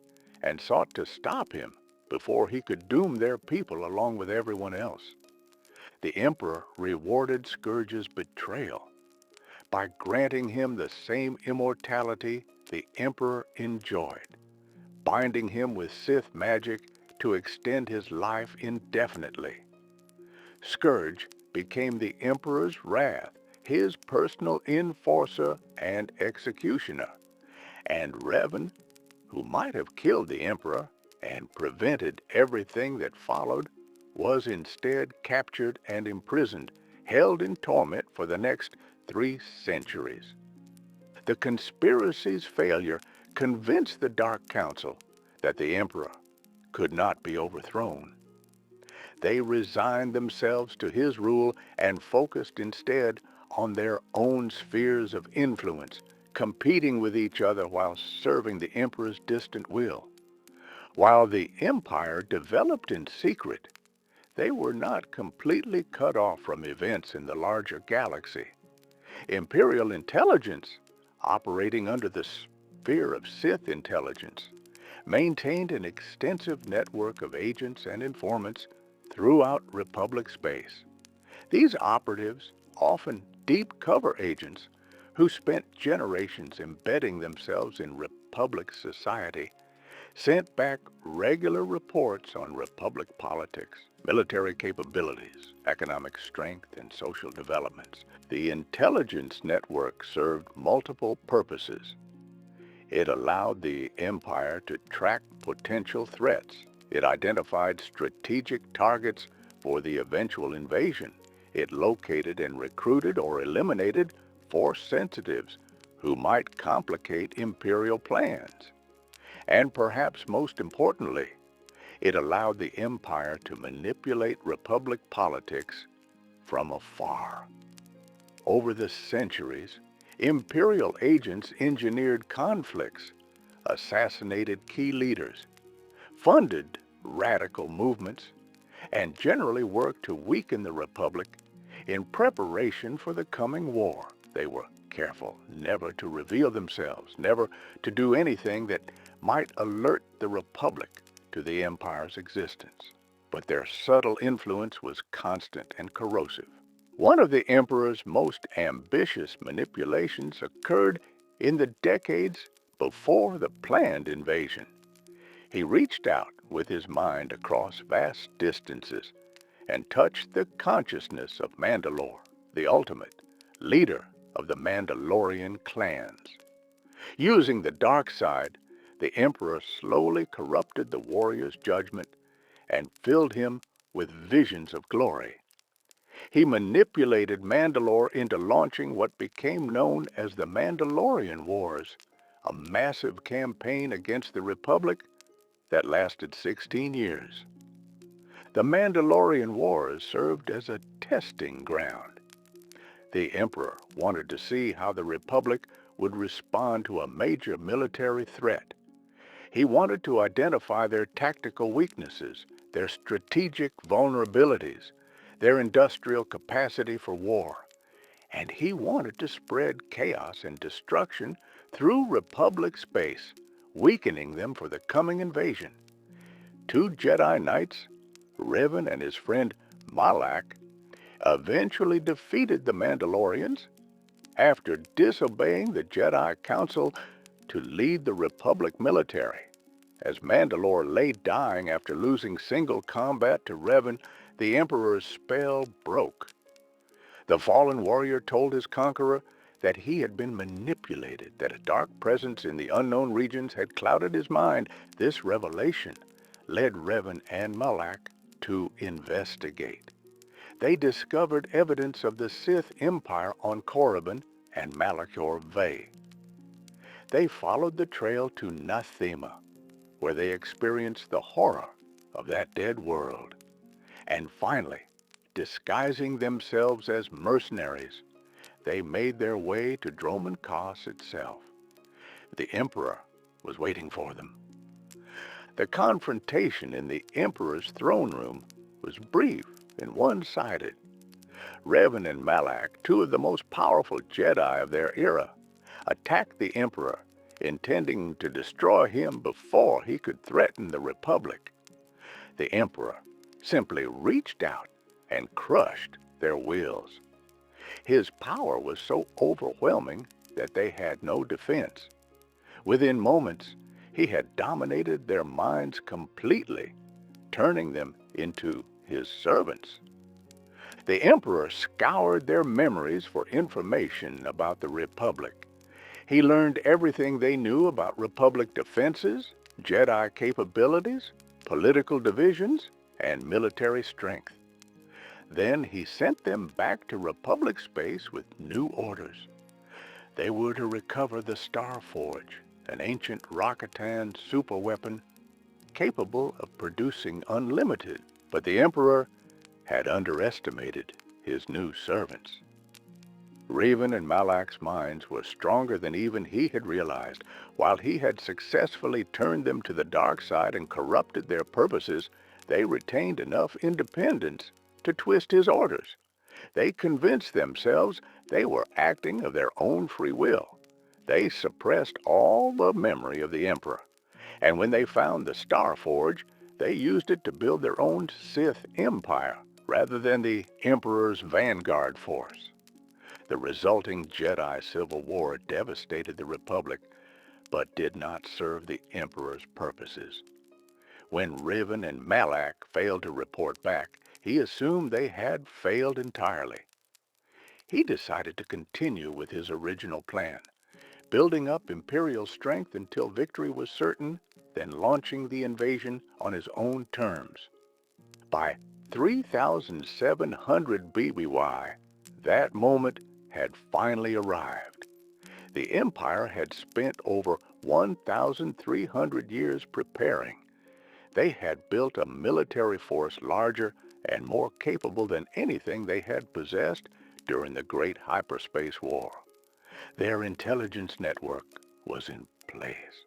and sought to stop him before he could doom their people along with everyone else. The Emperor rewarded Scourge's betrayal by granting him the same immortality the Emperor enjoyed, binding him with Sith magic to extend his life indefinitely. Scourge became the Emperor's wrath, his personal enforcer and executioner, and Revan, who might have killed the Emperor and prevented everything that followed, was instead captured and imprisoned, held in torment for the next 3 centuries. The conspiracy's failure convinced the Dark Council that the Emperor could not be overthrown. They resigned themselves to his rule and focused instead on their own spheres of influence, competing with each other while serving the Emperor's distant will. While the Empire developed in secret, they were not completely cut off from events in the larger galaxy. Imperial intelligence, operating under the sphere of Sith intelligence, maintained an extensive network of agents and informants throughout Republic space. These operatives, often deep cover agents who spent generations embedding themselves in Republic society, sent back regular reports on Republic politics, military capabilities, economic strength, and social developments. The intelligence network served multiple purposes. It allowed the Empire to track potential threats. It identified strategic targets for the eventual invasion. It located and recruited or eliminated Force sensitives who might complicate Imperial plans. And perhaps most importantly, it allowed the Empire to manipulate Republic politics from afar. Over the centuries, Imperial agents engineered conflicts, assassinated key leaders, funded radical movements, and generally worked to weaken the Republic in preparation for the coming war. They were careful never to reveal themselves, never to do anything that might alert the Republic to the Empire's existence. But their subtle influence was constant and corrosive. One of the Emperor's most ambitious manipulations occurred in the decades before the planned invasion. He reached out with his mind across vast distances and touched the consciousness of Mandalore, the ultimate leader of the Mandalorian clans. Using the dark side, the Emperor slowly corrupted the warrior's judgment and filled him with visions of glory. He manipulated Mandalore into launching what became known as the Mandalorian Wars, a massive campaign against the Republic that lasted 16 years. The Mandalorian Wars served as a testing ground. The Emperor wanted to see how the Republic would respond to a major military threat. He wanted to identify their tactical weaknesses, their strategic vulnerabilities, their industrial capacity for war, and he wanted to spread chaos and destruction through Republic space, weakening them for the coming invasion. Two Jedi Knights, Revan and his friend Malak, eventually defeated the Mandalorians after disobeying the Jedi Council to lead the Republic military. As Mandalore lay dying after losing single combat to Revan, the Emperor's spell broke. The fallen warrior told his conqueror that he had been manipulated, that a dark presence in the unknown regions had clouded his mind. This revelation led Revan and Malak to investigate. They discovered evidence of the Sith Empire on Korriban and Malachor Vey. They followed the trail to Nathema, where they experienced the horror of that dead world. And finally, disguising themselves as mercenaries, they made their way to Droman Kos itself. The Emperor was waiting for them. The confrontation in the Emperor's throne room was brief and one-sided. Revan and Malak, two of the most powerful Jedi of their era, attacked the Emperor, intending to destroy him before he could threaten the Republic. The Emperor simply reached out and crushed their wills. His power was so overwhelming that they had no defense. Within moments, he had dominated their minds completely, turning them into his servants. The Emperor scoured their memories for information about the Republic. He learned everything they knew about Republic defenses, Jedi capabilities, political divisions, and military strength. Then he sent them back to Republic space with new orders. They were to recover the Star Forge, an ancient Rakatan superweapon capable of producing unlimited, but the Emperor had underestimated his new servants. Revan and Malak's minds were stronger than even he had realized. While he had successfully turned them to the dark side and corrupted their purposes, they retained enough independence to twist his orders. They convinced themselves they were acting of their own free will. They suppressed all the memory of the Emperor, and when they found the Star Forge, they used it to build their own Sith Empire rather than the Emperor's vanguard force. The resulting Jedi Civil War devastated the Republic, but did not serve the Emperor's purposes. When Revan and Malak failed to report back, he assumed they had failed entirely. He decided to continue with his original plan, building up Imperial strength until victory was certain, then launching the invasion on his own terms. By 3700 BBY, that moment had finally arrived. The Empire had spent over 1,300 years preparing. They had built a military force larger and more capable than anything they had possessed during the Great Hyperspace War. Their intelligence network was in place.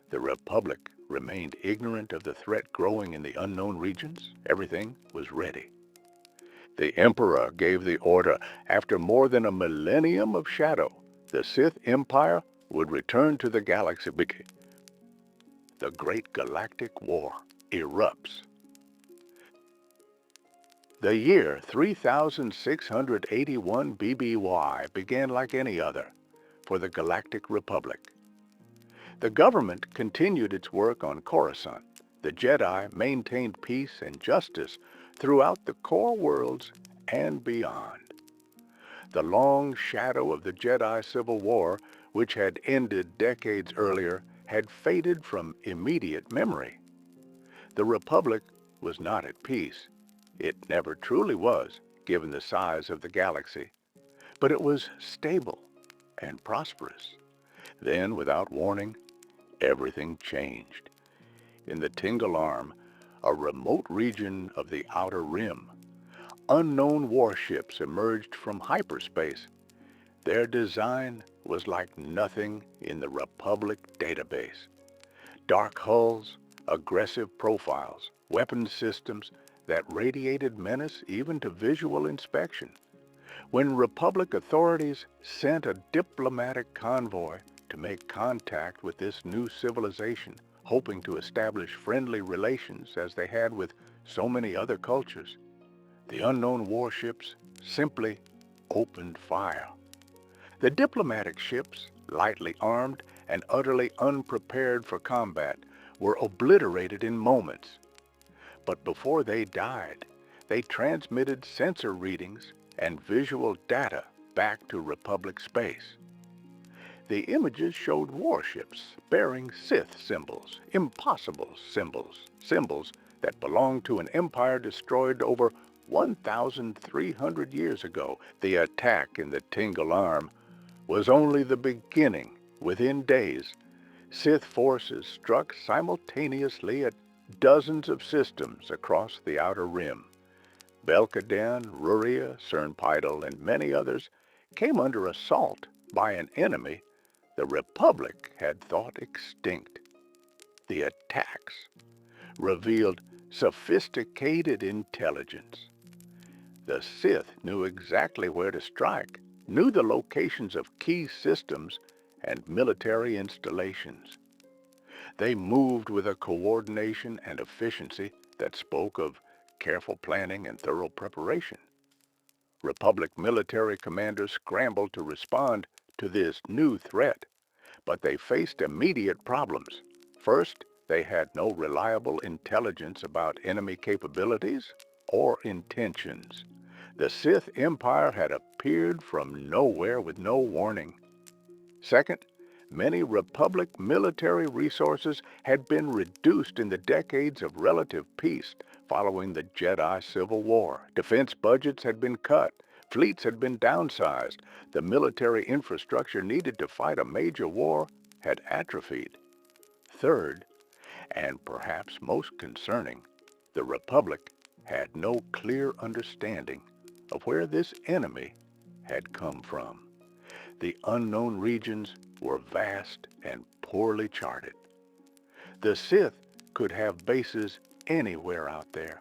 The Republic remained ignorant of the threat growing in the unknown regions, everything was ready. The Emperor gave the order. After more than a millennium of shadow, the Sith Empire would return to the galaxy. The Great Galactic War erupts. The year 3681 BBY began like any other for the Galactic Republic. The government continued its work on Coruscant. The Jedi maintained peace and justice throughout the core worlds and beyond. The long shadow of the Jedi Civil War, which had ended decades earlier, had faded from immediate memory. The Republic was not at peace. It never truly was, given the size of the galaxy. But it was stable and prosperous. Then, without warning, everything changed. In the Tingalarm, a remote region of the Outer Rim, unknown warships emerged from hyperspace. Their design was like nothing in the Republic database. Dark hulls, aggressive profiles, weapon systems that radiated menace even to visual inspection. When Republic authorities sent a diplomatic convoy to make contact with this new civilization, hoping to establish friendly relations as they had with so many other cultures, the unknown warships simply opened fire. The diplomatic ships, lightly armed and utterly unprepared for combat, were obliterated in moments. But before they died, they transmitted sensor readings and visual data back to Republic space. The images showed warships bearing Sith symbols, impossible symbols that belonged to an empire destroyed over 1,300 years ago. The attack in the Tingalarm was only the beginning. Within days, Sith forces struck simultaneously at dozens of systems across the Outer Rim. Belkaden, Ruria, Cernpidal, and many others came under assault by an enemy the Republic had thought extinct. The attacks revealed sophisticated intelligence. The Sith knew exactly where to strike, knew the locations of key systems and military installations. They moved with a coordination and efficiency that spoke of careful planning and thorough preparation. Republic military commanders scrambled to respond to this new threat, but they faced immediate problems. First, they had no reliable intelligence about enemy capabilities or intentions. The Sith Empire had appeared from nowhere with no warning. Second, many Republic military resources had been reduced in the decades of relative peace following the Jedi Civil War. Defense budgets had been cut. Fleets had been downsized. The military infrastructure needed to fight a major war had atrophied. Third, and perhaps most concerning, the Republic had no clear understanding of where this enemy had come from. The unknown regions were vast and poorly charted. The Sith could have bases anywhere out there.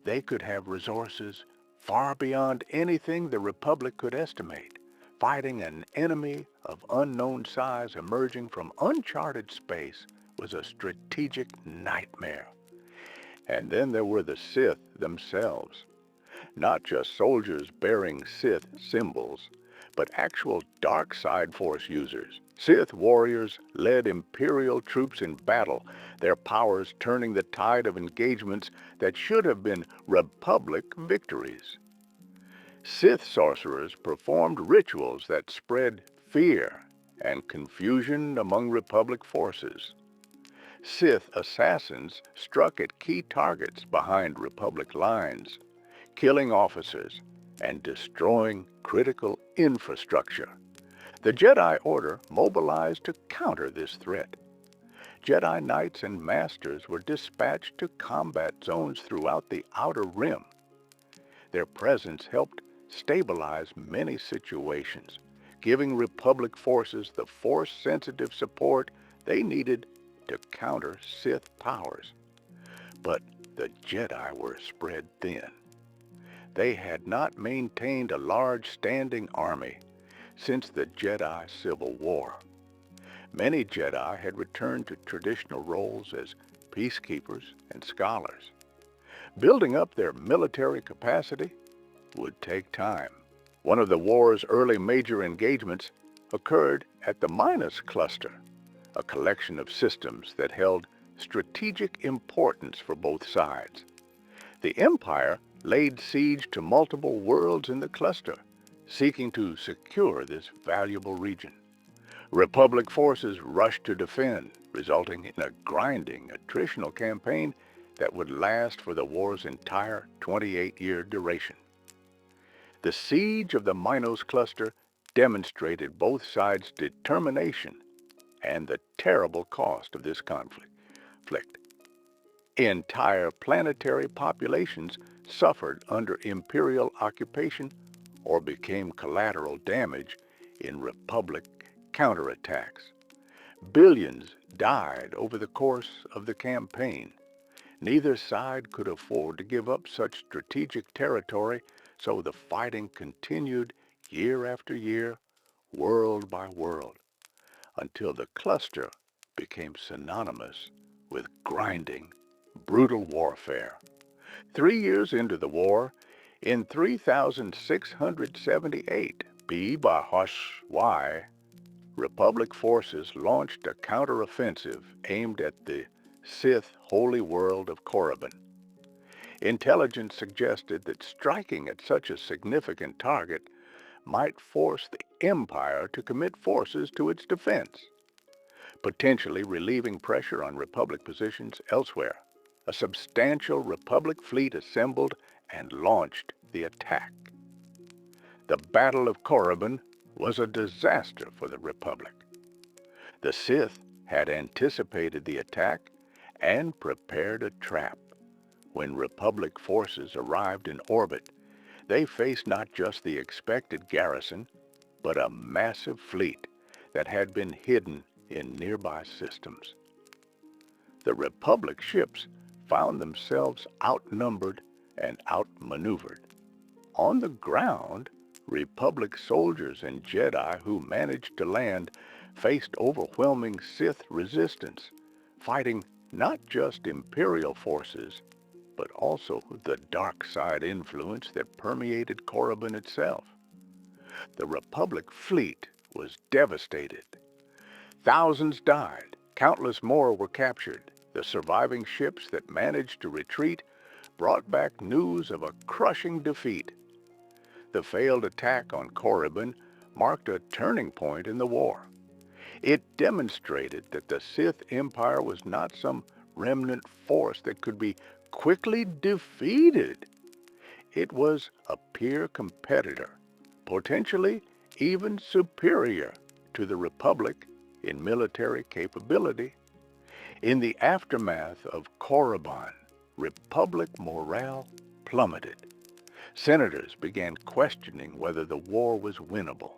They could have resources far beyond anything the Republic could estimate. Fighting an enemy of unknown size emerging from uncharted space was a strategic nightmare. And then there were the Sith themselves. Not just soldiers bearing Sith symbols, but actual dark side force users. Sith warriors led Imperial troops in battle, their powers turning the tide of engagements that should have been Republic victories. Sith sorcerers performed rituals that spread fear and confusion among Republic forces. Sith assassins struck at key targets behind Republic lines, killing officers and destroying critical infrastructure. The Jedi Order mobilized to counter this threat. Jedi Knights and Masters were dispatched to combat zones throughout the Outer Rim. Their presence helped stabilize many situations, giving Republic forces the force-sensitive support they needed to counter Sith powers. But the Jedi were spread thin. They had not maintained a large standing army since the Jedi Civil War. Many Jedi had returned to traditional roles as peacekeepers and scholars. Building up their military capacity would take time. One of the war's early major engagements occurred at the Minas Cluster, a collection of systems that held strategic importance for both sides. The Empire laid siege to multiple worlds in the cluster, seeking to secure this valuable region. Republic forces rushed to defend, resulting in a grinding attritional campaign that would last for the war's entire 28-year duration. The siege of the Minos cluster demonstrated both sides' determination and the terrible cost of this conflict. Entire planetary populations suffered under Imperial occupation or became collateral damage in Republic counterattacks. Billions died over the course of the campaign. Neither side could afford to give up such strategic territory, so the fighting continued year after year, world by world, until the cluster became synonymous with grinding, brutal warfare. 3 years into the war, in 3678 B/Y, Republic forces launched a counteroffensive aimed at the Sith holy world of Korriban. Intelligence suggested that striking at such a significant target might force the Empire to commit forces to its defense, potentially relieving pressure on Republic positions elsewhere. A substantial Republic fleet assembled and launched the attack. The Battle of Korriban was a disaster for the Republic. The Sith had anticipated the attack and prepared a trap. When Republic forces arrived in orbit, they faced not just the expected garrison, but a massive fleet that had been hidden in nearby systems. The Republic ships found themselves outnumbered and outmaneuvered. On the ground, Republic soldiers and Jedi who managed to land faced overwhelming Sith resistance, fighting not just Imperial forces, but also the dark side influence that permeated Korriban itself. The Republic fleet was devastated. Thousands died, countless more were captured. The surviving ships that managed to retreat brought back news of a crushing defeat. The failed attack on Korriban marked a turning point in the war. It demonstrated that the Sith Empire was not some remnant force that could be quickly defeated. It was a peer competitor, potentially even superior to the Republic in military capability. In the aftermath of Korriban, Republic morale plummeted. Senators began questioning whether the war was winnable.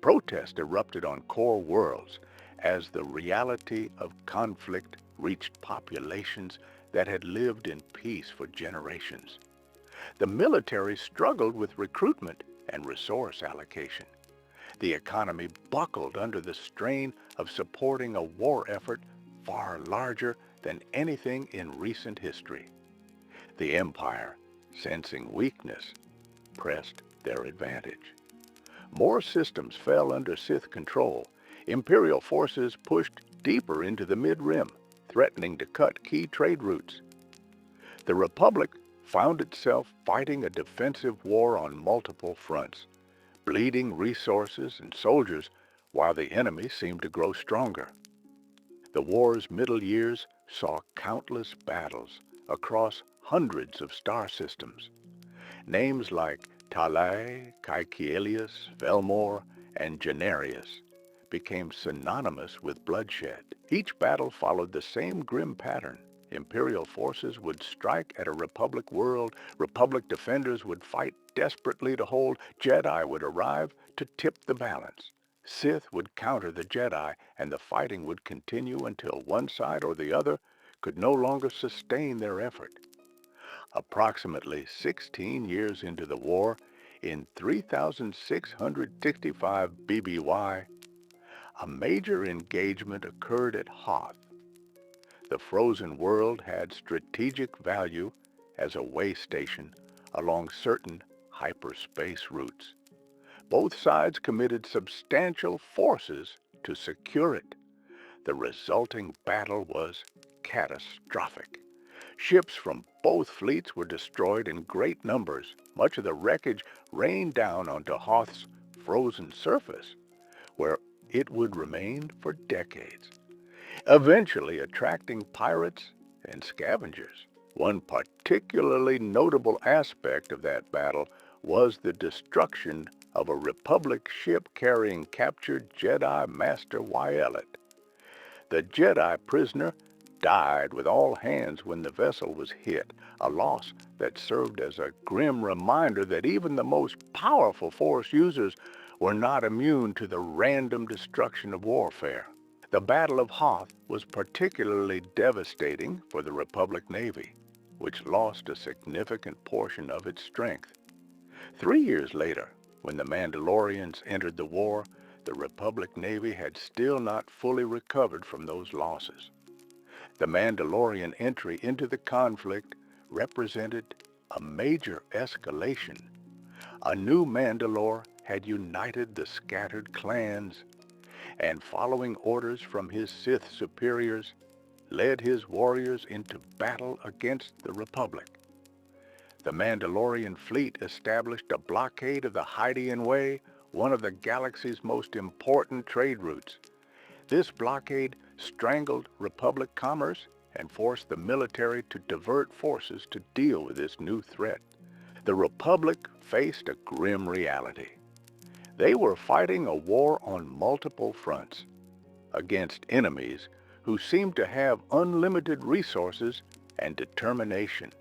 Protest erupted on core worlds as the reality of conflict reached populations that had lived in peace for generations. The military struggled with recruitment and resource allocation. The economy buckled under the strain of supporting a war effort far larger than anything in recent history. The Empire, sensing weakness, pressed their advantage. More systems fell under Sith control. Imperial forces pushed deeper into the mid-rim, threatening to cut key trade routes. The Republic found itself fighting a defensive war on multiple fronts, bleeding resources and soldiers while the enemy seemed to grow stronger. The war's middle years saw countless battles across hundreds of star systems. Names like Talai, Caecilius, Velmor, and Genarius became synonymous with bloodshed. Each battle followed the same grim pattern. Imperial forces would strike at a Republic world, Republic defenders would fight desperately to hold, Jedi would arrive to tip the balance. Sith would counter the Jedi, and the fighting would continue until one side or the other could no longer sustain their effort. Approximately 16 years into the war, in 3665 BBY, a major engagement occurred at Hoth. The frozen world had strategic value as a way station along certain hyperspace routes. Both sides committed substantial forces to secure it. The resulting battle was catastrophic. Ships from both fleets were destroyed in great numbers. Much of the wreckage rained down onto Hoth's frozen surface, where it would remain for decades, eventually attracting pirates and scavengers. One particularly notable aspect of that battle was the destruction of a Republic ship carrying captured Jedi Master Wyatt. The Jedi prisoner died with all hands when the vessel was hit, a loss that served as a grim reminder that even the most powerful Force users were not immune to the random destruction of warfare. The Battle of Hoth was particularly devastating for the Republic Navy, which lost a significant portion of its strength. 3 years later, when the Mandalorians entered the war, the Republic Navy had still not fully recovered from those losses. The Mandalorian entry into the conflict represented a major escalation. A new Mandalore had united the scattered clans, and following orders from his Sith superiors, led his warriors into battle against the Republic. The Mandalorian fleet established a blockade of the Hydean Way, one of the galaxy's most important trade routes. This blockade strangled Republic commerce and forced the military to divert forces to deal with this new threat. The Republic faced a grim reality. They were fighting a war on multiple fronts against enemies who seemed to have unlimited resources and determination.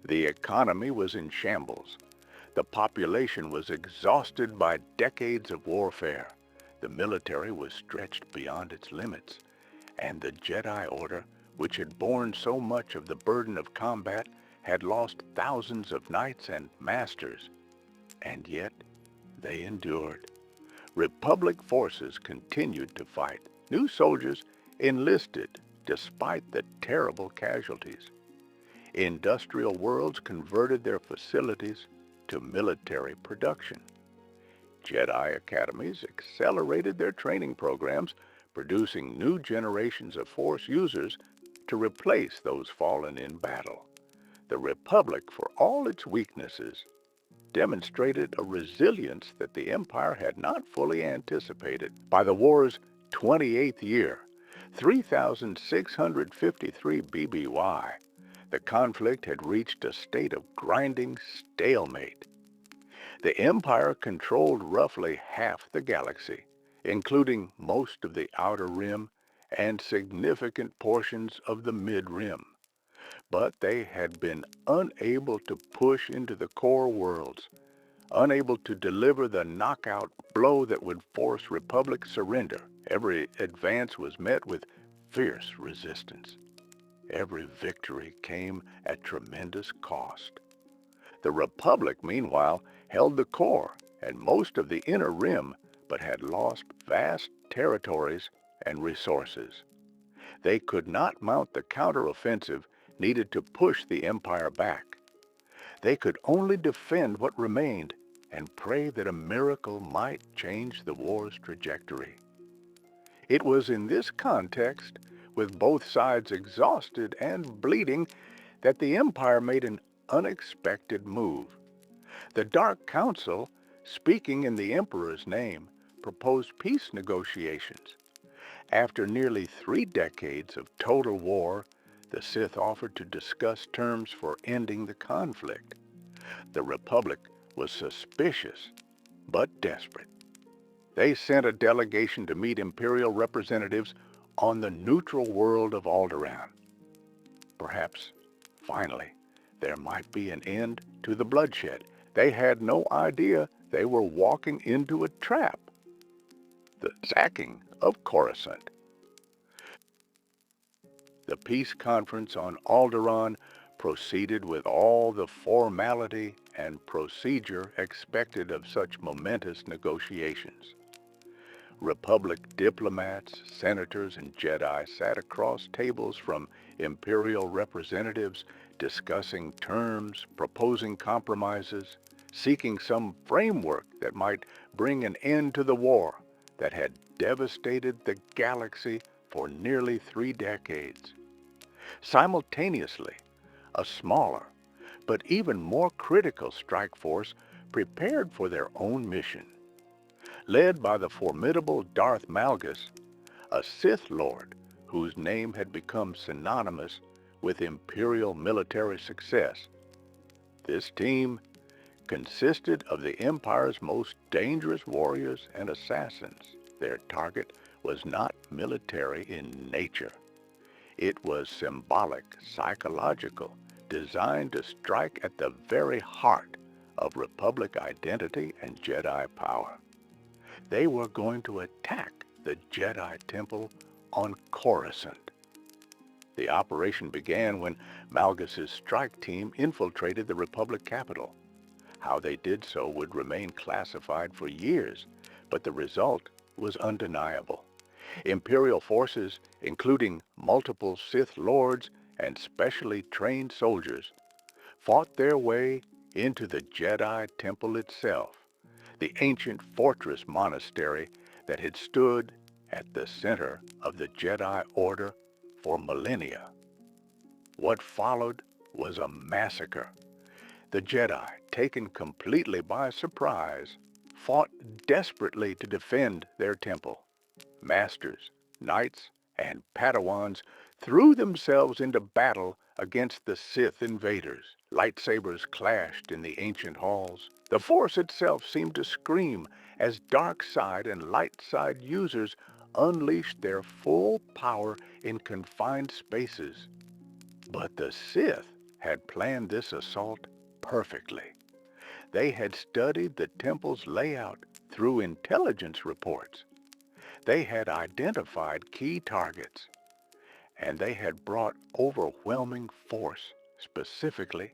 The economy was in shambles. The population was exhausted by decades of warfare. The military was stretched beyond its limits, and the Jedi Order, which had borne so much of the burden of combat, had lost thousands of knights and masters. And yet, they endured. Republic forces continued to fight. New soldiers enlisted despite the terrible casualties. Industrial worlds converted their facilities to military production. Jedi academies accelerated their training programs, producing new generations of Force users to replace those fallen in battle. The Republic, for all its weaknesses, demonstrated a resilience that the Empire had not fully anticipated. By the war's 28th year, 3653 BBY, the conflict had reached a state of grinding stalemate. The Empire controlled roughly half the galaxy, including most of the outer rim and significant portions of the mid-rim. But they had been unable to push into the core worlds, unable to deliver the knockout blow that would force Republic surrender. Every advance was met with fierce resistance. Every victory came at tremendous cost. The Republic, meanwhile, held the core and most of the inner rim, but had lost vast territories and resources. They could not mount the counteroffensive needed to push the Empire back. They could only defend what remained and pray that a miracle might change the war's trajectory. It was in this context, with both sides exhausted and bleeding, that the Empire made an unexpected move. The Dark Council, speaking in the Emperor's name, proposed peace negotiations. After nearly 3 decades of total war, the Sith offered to discuss terms for ending the conflict. The Republic was suspicious, but desperate. They sent a delegation to meet Imperial representatives on the neutral world of Alderaan. Perhaps, finally, there might be an end to the bloodshed. They had no idea they were walking into a trap. the sacking of Coruscant. The peace conference on Alderaan proceeded with all the formality and procedure expected of such momentous negotiations. Republic diplomats, senators, and Jedi sat across tables from Imperial representatives discussing terms, proposing compromises, seeking some framework that might bring an end to the war that had devastated the galaxy for nearly 3 decades. Simultaneously, a smaller, but even more critical strike force prepared for their own mission. Led by the formidable Darth Malgus, a Sith Lord whose name had become synonymous with Imperial military success. This team consisted of the Empire's most dangerous warriors and assassins. Their target was not military in nature. It was symbolic, psychological, designed to strike at the very heart of Republic identity and Jedi power. They were going to attack the Jedi Temple on Coruscant. The operation began when Malgus's strike team infiltrated the Republic capital. How they did so would remain classified for years, but the result was undeniable. Imperial forces, including multiple Sith Lords and specially trained soldiers, fought their way into the Jedi Temple itself, the ancient fortress monastery that had stood at the center of the Jedi Order for millennia. What followed was a massacre. The Jedi, taken completely by surprise, fought desperately to defend their temple. Masters, knights, and Padawans threw themselves into battle against the Sith invaders. Lightsabers clashed in the ancient halls. The Force itself seemed to scream as dark side and light side users unleashed their full power in confined spaces. But the Sith had planned this assault perfectly. They had studied the temple's layout through intelligence reports. They had identified key targets, and they had brought overwhelming force specifically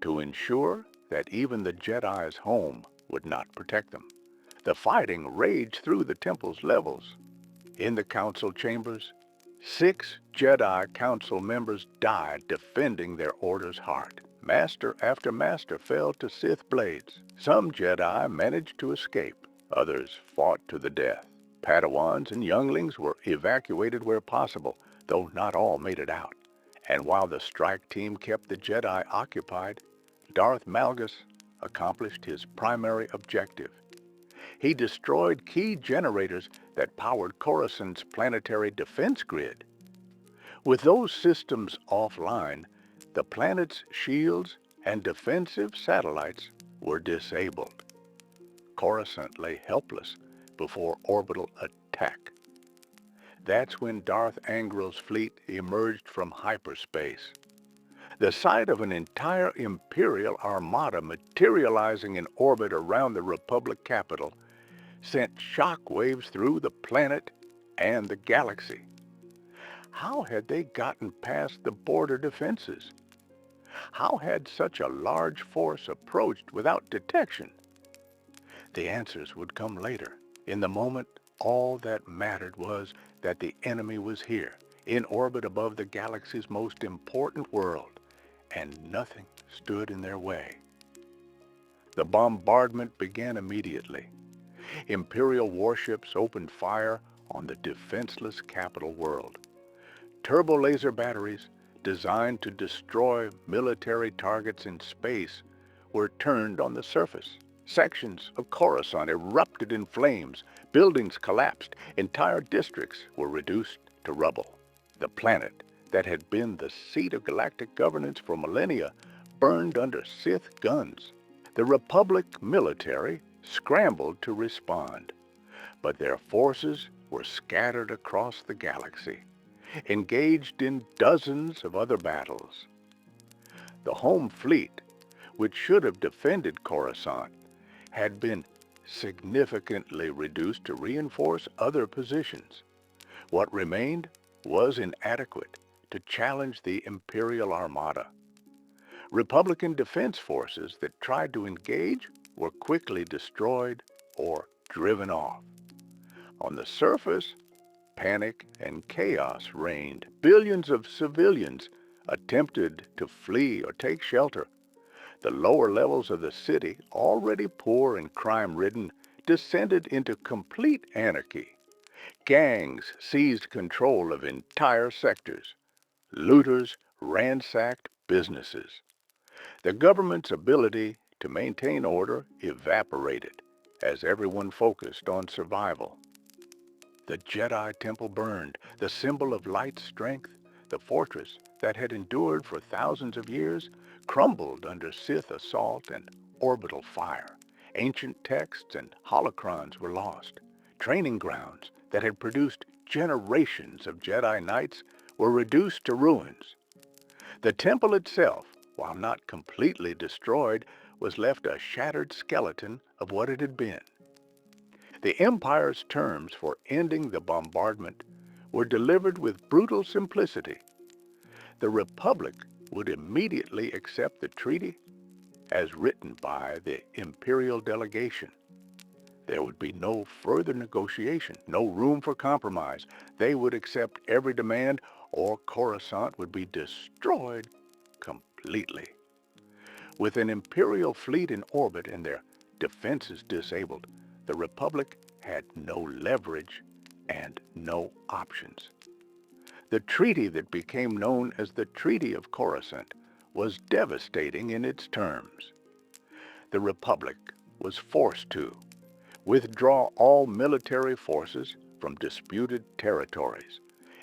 to ensure that even the Jedi's home would not protect them. The fighting raged through the temple's levels. In the council chambers, 6 Jedi council members died defending their order's heart. Master after master fell to Sith blades. Some Jedi managed to escape. Others fought to the death. Padawans and younglings were evacuated where possible, though not all made it out. And while the strike team kept the Jedi occupied, Darth Malgus accomplished his primary objective. He destroyed key generators that powered Coruscant's planetary defense grid. With those systems offline, the planet's shields and defensive satellites were disabled. Coruscant lay helpless before orbital attack. That's when Darth Angrel's fleet emerged from hyperspace. The sight of an entire Imperial armada materializing in orbit around the Republic capital sent shock waves through the planet and the galaxy. How had they gotten past the border defenses? How had such a large force approached without detection? The answers would come later. In the moment, all that mattered was that the enemy was here, in orbit above the galaxy's most important world, and nothing stood in their way. The bombardment began immediately. Imperial warships opened fire on the defenseless capital world. Turbo-laser batteries, designed to destroy military targets in space, were turned on the surface. Sections of Coruscant erupted in flames, buildings collapsed, entire districts were reduced to rubble. The planet that had been the seat of galactic governance for millennia burned under Sith guns. The Republic military scrambled to respond, but their forces were scattered across the galaxy, engaged in dozens of other battles. The home fleet, which should have defended Coruscant, had been significantly reduced to reinforce other positions. What remained was inadequate to challenge the Imperial Armada. Republican defense forces that tried to engage were quickly destroyed or driven off. On the surface, panic and chaos reigned. Billions of civilians attempted to flee or take shelter. The lower levels of the city, already poor and crime-ridden, descended into complete anarchy. Gangs seized control of entire sectors. Looters ransacked businesses. The government's ability to maintain order evaporated as everyone focused on survival. The Jedi Temple burned, the symbol of light's strength. The fortress that had endured for thousands of years crumbled under Sith assault and orbital fire. Ancient texts and holocrons were lost. Training grounds that had produced generations of Jedi Knights were reduced to ruins. The temple itself, while not completely destroyed, was left a shattered skeleton of what it had been. The Empire's terms for ending the bombardment were delivered with brutal simplicity. The Republic would immediately accept the treaty as written by the Imperial delegation. There would be no further negotiation, no room for compromise. They would accept every demand or Coruscant would be destroyed completely. With an Imperial fleet in orbit and their defenses disabled, the Republic had no leverage and no options. The treaty that became known as the Treaty of Coruscant was devastating in its terms. The Republic was forced to withdraw all military forces from disputed territories,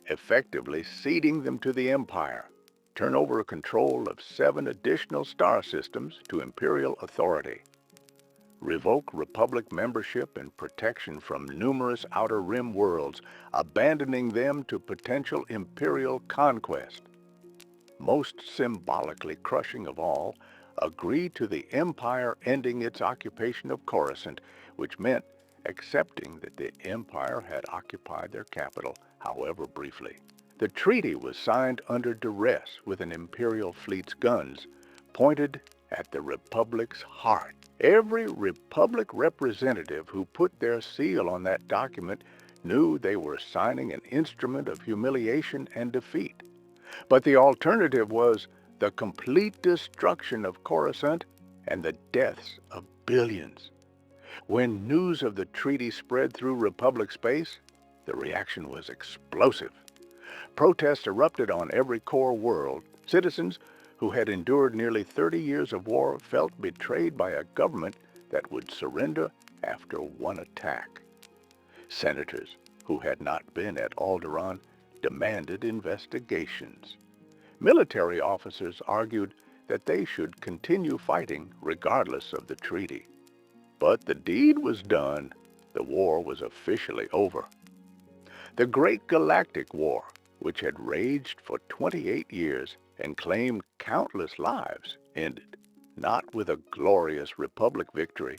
effectively ceding them to the Empire, turn over control of 7 additional star systems to Imperial authority, revoke Republic membership and protection from numerous Outer Rim worlds, abandoning them to potential Imperial conquest. Most symbolically crushing of all, agree to the Empire ending its occupation of Coruscant, which meant accepting that the Empire had occupied their capital, however briefly. The treaty was signed under duress with an Imperial fleet's guns pointed at the Republic's heart. Every Republic representative who put their seal on that document knew they were signing an instrument of humiliation and defeat. But the alternative was the complete destruction of Coruscant and the deaths of billions. When news of the treaty spread through Republic space, the reaction was explosive. Protests erupted on every core world. Citizens who had endured nearly 30 years of war felt betrayed by a government that would surrender after one attack. Senators who had not been at Alderaan demanded investigations. Military officers argued that they should continue fighting regardless of the treaty. But the deed was done. The war was officially over. The Great Galactic War, which had raged for 28 years and claimed countless lives, ended, not with a glorious Republic victory,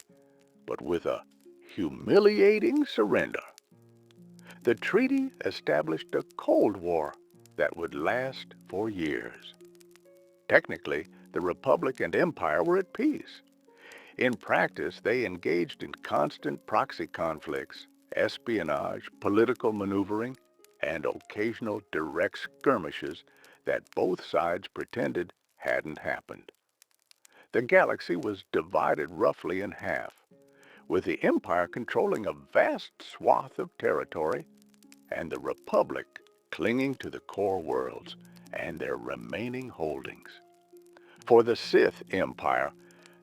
but with a humiliating surrender. The treaty established a Cold War that would last for years. Technically, the Republic and Empire were at peace. In practice, they engaged in constant proxy conflicts, espionage, political maneuvering, and occasional direct skirmishes that both sides pretended hadn't happened. The galaxy was divided roughly in half, with the Empire controlling a vast swath of territory and the Republic clinging to the core worlds and their remaining holdings. For the Sith Empire,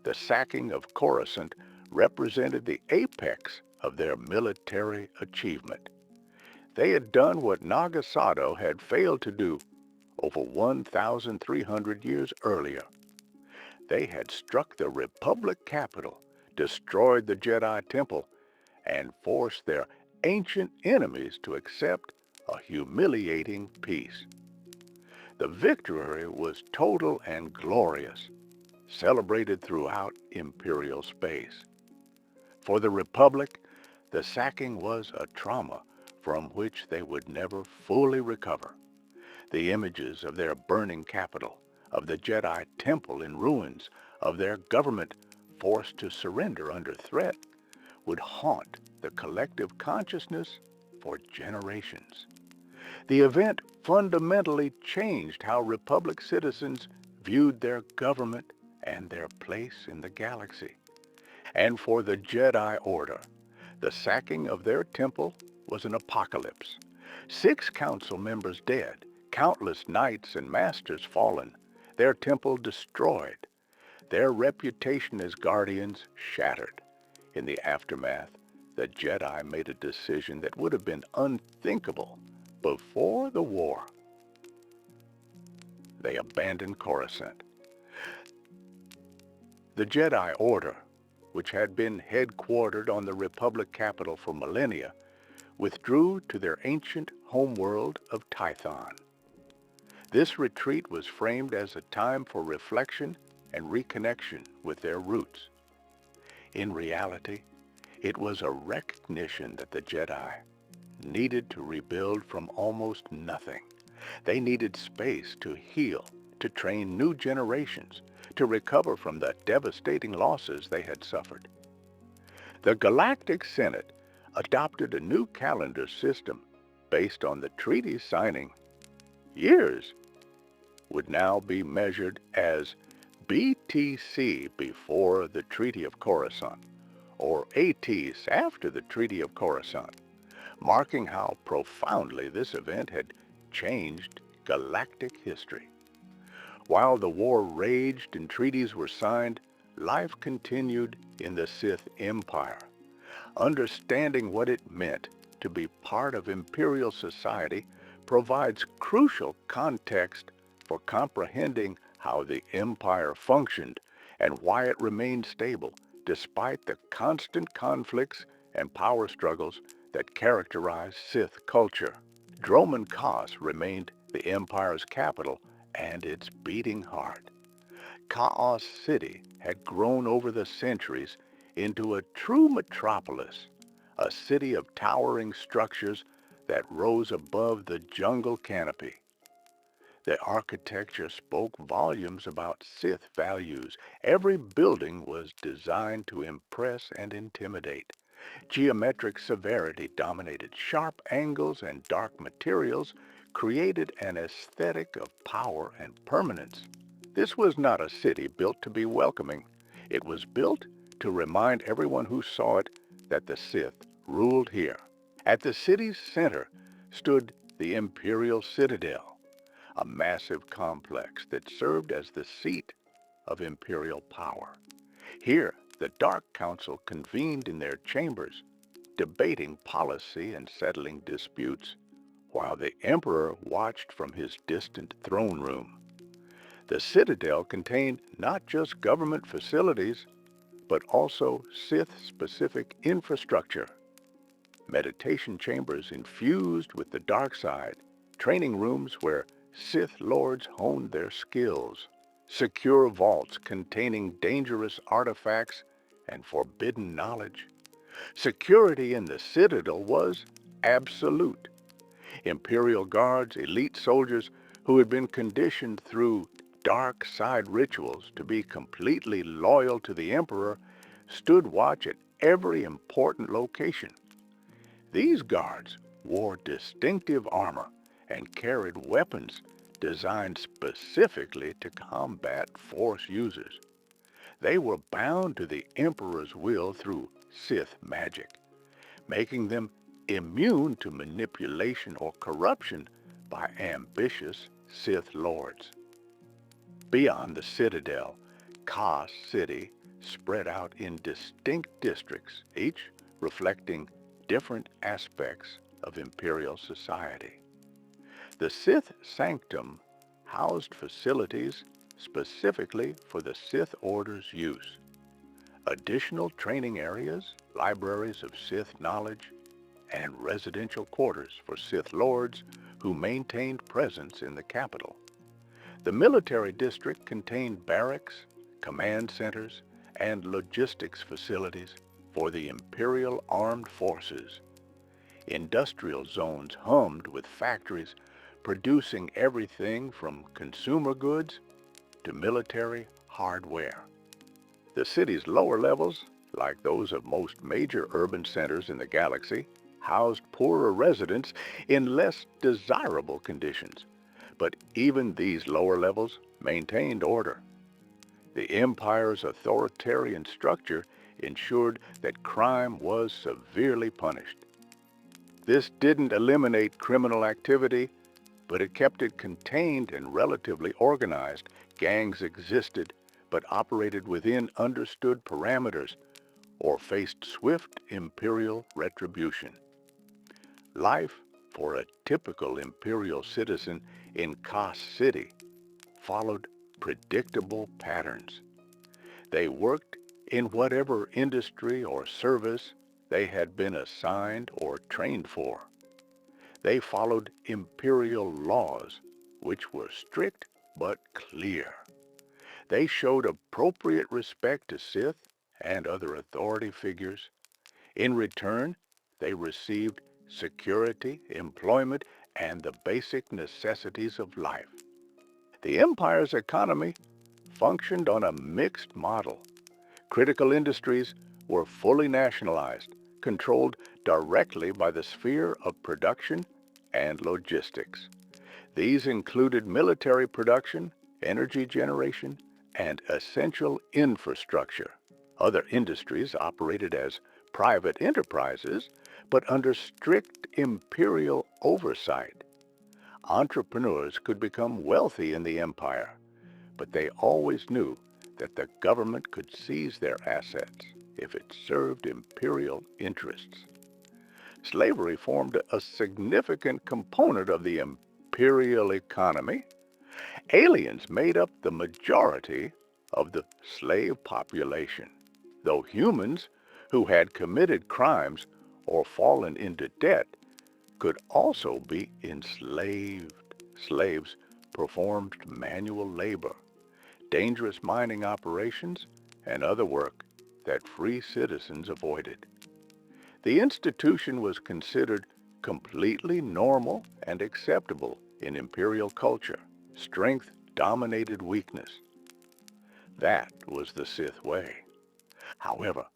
the sacking of Coruscant represented the apex of their military achievement. They had done what Nagasado had failed to do over 1,300 years earlier. They had struck the Republic capital, destroyed the Jedi Temple, and forced their ancient enemies to accept a humiliating peace. The victory was total and glorious, celebrated throughout Imperial space. For the Republic, the sacking was a trauma from which they would never fully recover. The images of their burning capital, of the Jedi temple in ruins, of their government forced to surrender under threat, would haunt the collective consciousness for generations. The event fundamentally changed how Republic citizens viewed their government and their place in the galaxy. And for the Jedi Order, the sacking of their temple was an apocalypse. 6 council members dead, countless knights and masters fallen, their temple destroyed, their reputation as guardians shattered. In the aftermath, the Jedi made a decision that would have been unthinkable before the war. They abandoned Coruscant. The Jedi Order, which had been headquartered on the Republic capital for millennia, withdrew to their ancient homeworld of Tython. This retreat was framed as a time for reflection and reconnection with their roots. In reality, it was a recognition that the Jedi needed to rebuild from almost nothing. They needed space to heal, to train new generations, to recover from the devastating losses they had suffered. The Galactic Senate adopted a new calendar system based on the treaty signing. Years would now be measured as BTC before the Treaty of Coruscant, or ATs after the Treaty of Coruscant, marking how profoundly this event had changed galactic history. While the war raged and treaties were signed, life continued in the Sith Empire. Understanding what it meant to be part of imperial society provides crucial context for comprehending how the empire functioned and why it remained stable despite the constant conflicts and power struggles that characterized Sith culture. Dromund Kaas remained the empire's capital and its beating heart. Chaos City had grown over the centuries into a true metropolis, a city of towering structures that rose above the jungle canopy. The architecture spoke volumes about Sith values. Every building was designed to impress and intimidate. Geometric severity dominated. Sharp angles and dark materials created an aesthetic of power and permanence. This was not a city built to be welcoming. It was built to remind everyone who saw it that the Sith ruled here. At the city's center stood the Imperial Citadel, a massive complex that served as the seat of imperial power. Here, the Dark Council convened in their chambers, debating policy and settling disputes, while the Emperor watched from his distant throne room. The Citadel contained not just government facilities, but also Sith-specific infrastructure. Meditation chambers infused with the dark side, training rooms where Sith Lords honed their skills, secure vaults containing dangerous artifacts and forbidden knowledge. Security in the Citadel was absolute. Imperial guards, elite soldiers who had been conditioned through dark side rituals to be completely loyal to the Emperor stood watch at every important location. These guards wore distinctive armor and carried weapons designed specifically to combat Force users. They were bound to the Emperor's will through Sith magic, making them immune to manipulation or corruption by ambitious Sith Lords. Beyond the Citadel, Kaas City spread out in distinct districts, each reflecting different aspects of imperial society. The Sith Sanctum housed facilities specifically for the Sith Order's use. Additional training areas, libraries of Sith knowledge, and residential quarters for Sith Lords who maintained presence in the capital. The military district contained barracks, command centers, and logistics facilities, for the Imperial Armed Forces. Industrial zones hummed with factories producing everything from consumer goods to military hardware. The city's lower levels, like those of most major urban centers in the galaxy, housed poorer residents in less desirable conditions. But even these lower levels maintained order. The Empire's authoritarian structure ensured that crime was severely punished. This didn't eliminate criminal activity, but it kept it contained and relatively organized. Gangs existed, but operated within understood parameters or faced swift imperial retribution. Life for a typical imperial citizen in Kos City followed predictable patterns. They worked in whatever industry or service they had been assigned or trained for. They followed imperial laws, which were strict but clear. They showed appropriate respect to Sith and other authority figures. In return, they received security, employment, and the basic necessities of life. The Empire's economy functioned on a mixed model. Critical industries were fully nationalized, controlled directly by the sphere of production and logistics. These included military production, energy generation, and essential infrastructure. Other industries operated as private enterprises, but under strict imperial oversight. Entrepreneurs could become wealthy in the empire, but they always knew that the government could seize their assets if it served imperial interests. Slavery formed a significant component of the imperial economy. Aliens made up the majority of the slave population, though humans who had committed crimes or fallen into debt could also be enslaved. Slaves performed manual labor, dangerous mining operations, and other work that free citizens avoided. The institution was considered completely normal and acceptable in imperial culture. Strength dominated weakness. That was the Sith way. However,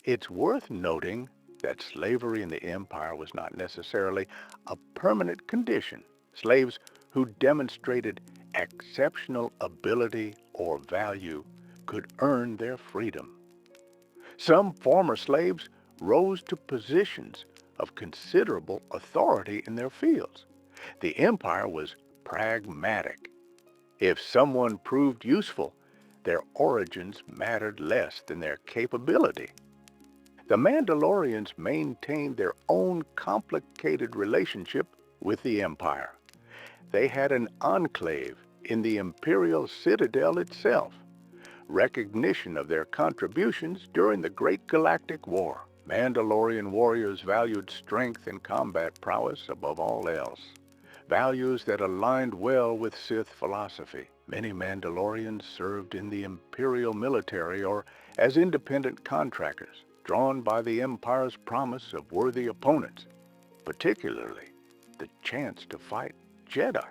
it's worth noting that slavery in the Empire was not necessarily a permanent condition. Slaves who demonstrated exceptional ability or value could earn their freedom. Some former slaves rose to positions of considerable authority in their fields. The Empire was pragmatic. If someone proved useful, their origins mattered less than their capability. The Mandalorians maintained their own complicated relationship with the Empire. They had an enclave in the Imperial Citadel itself, recognition of their contributions during the Great Galactic War. Mandalorian warriors valued strength and combat prowess above all else, values that aligned well with Sith philosophy. Many Mandalorians served in the Imperial military or as independent contractors, drawn by the Empire's promise of worthy opponents, particularly the chance to fight Jedi.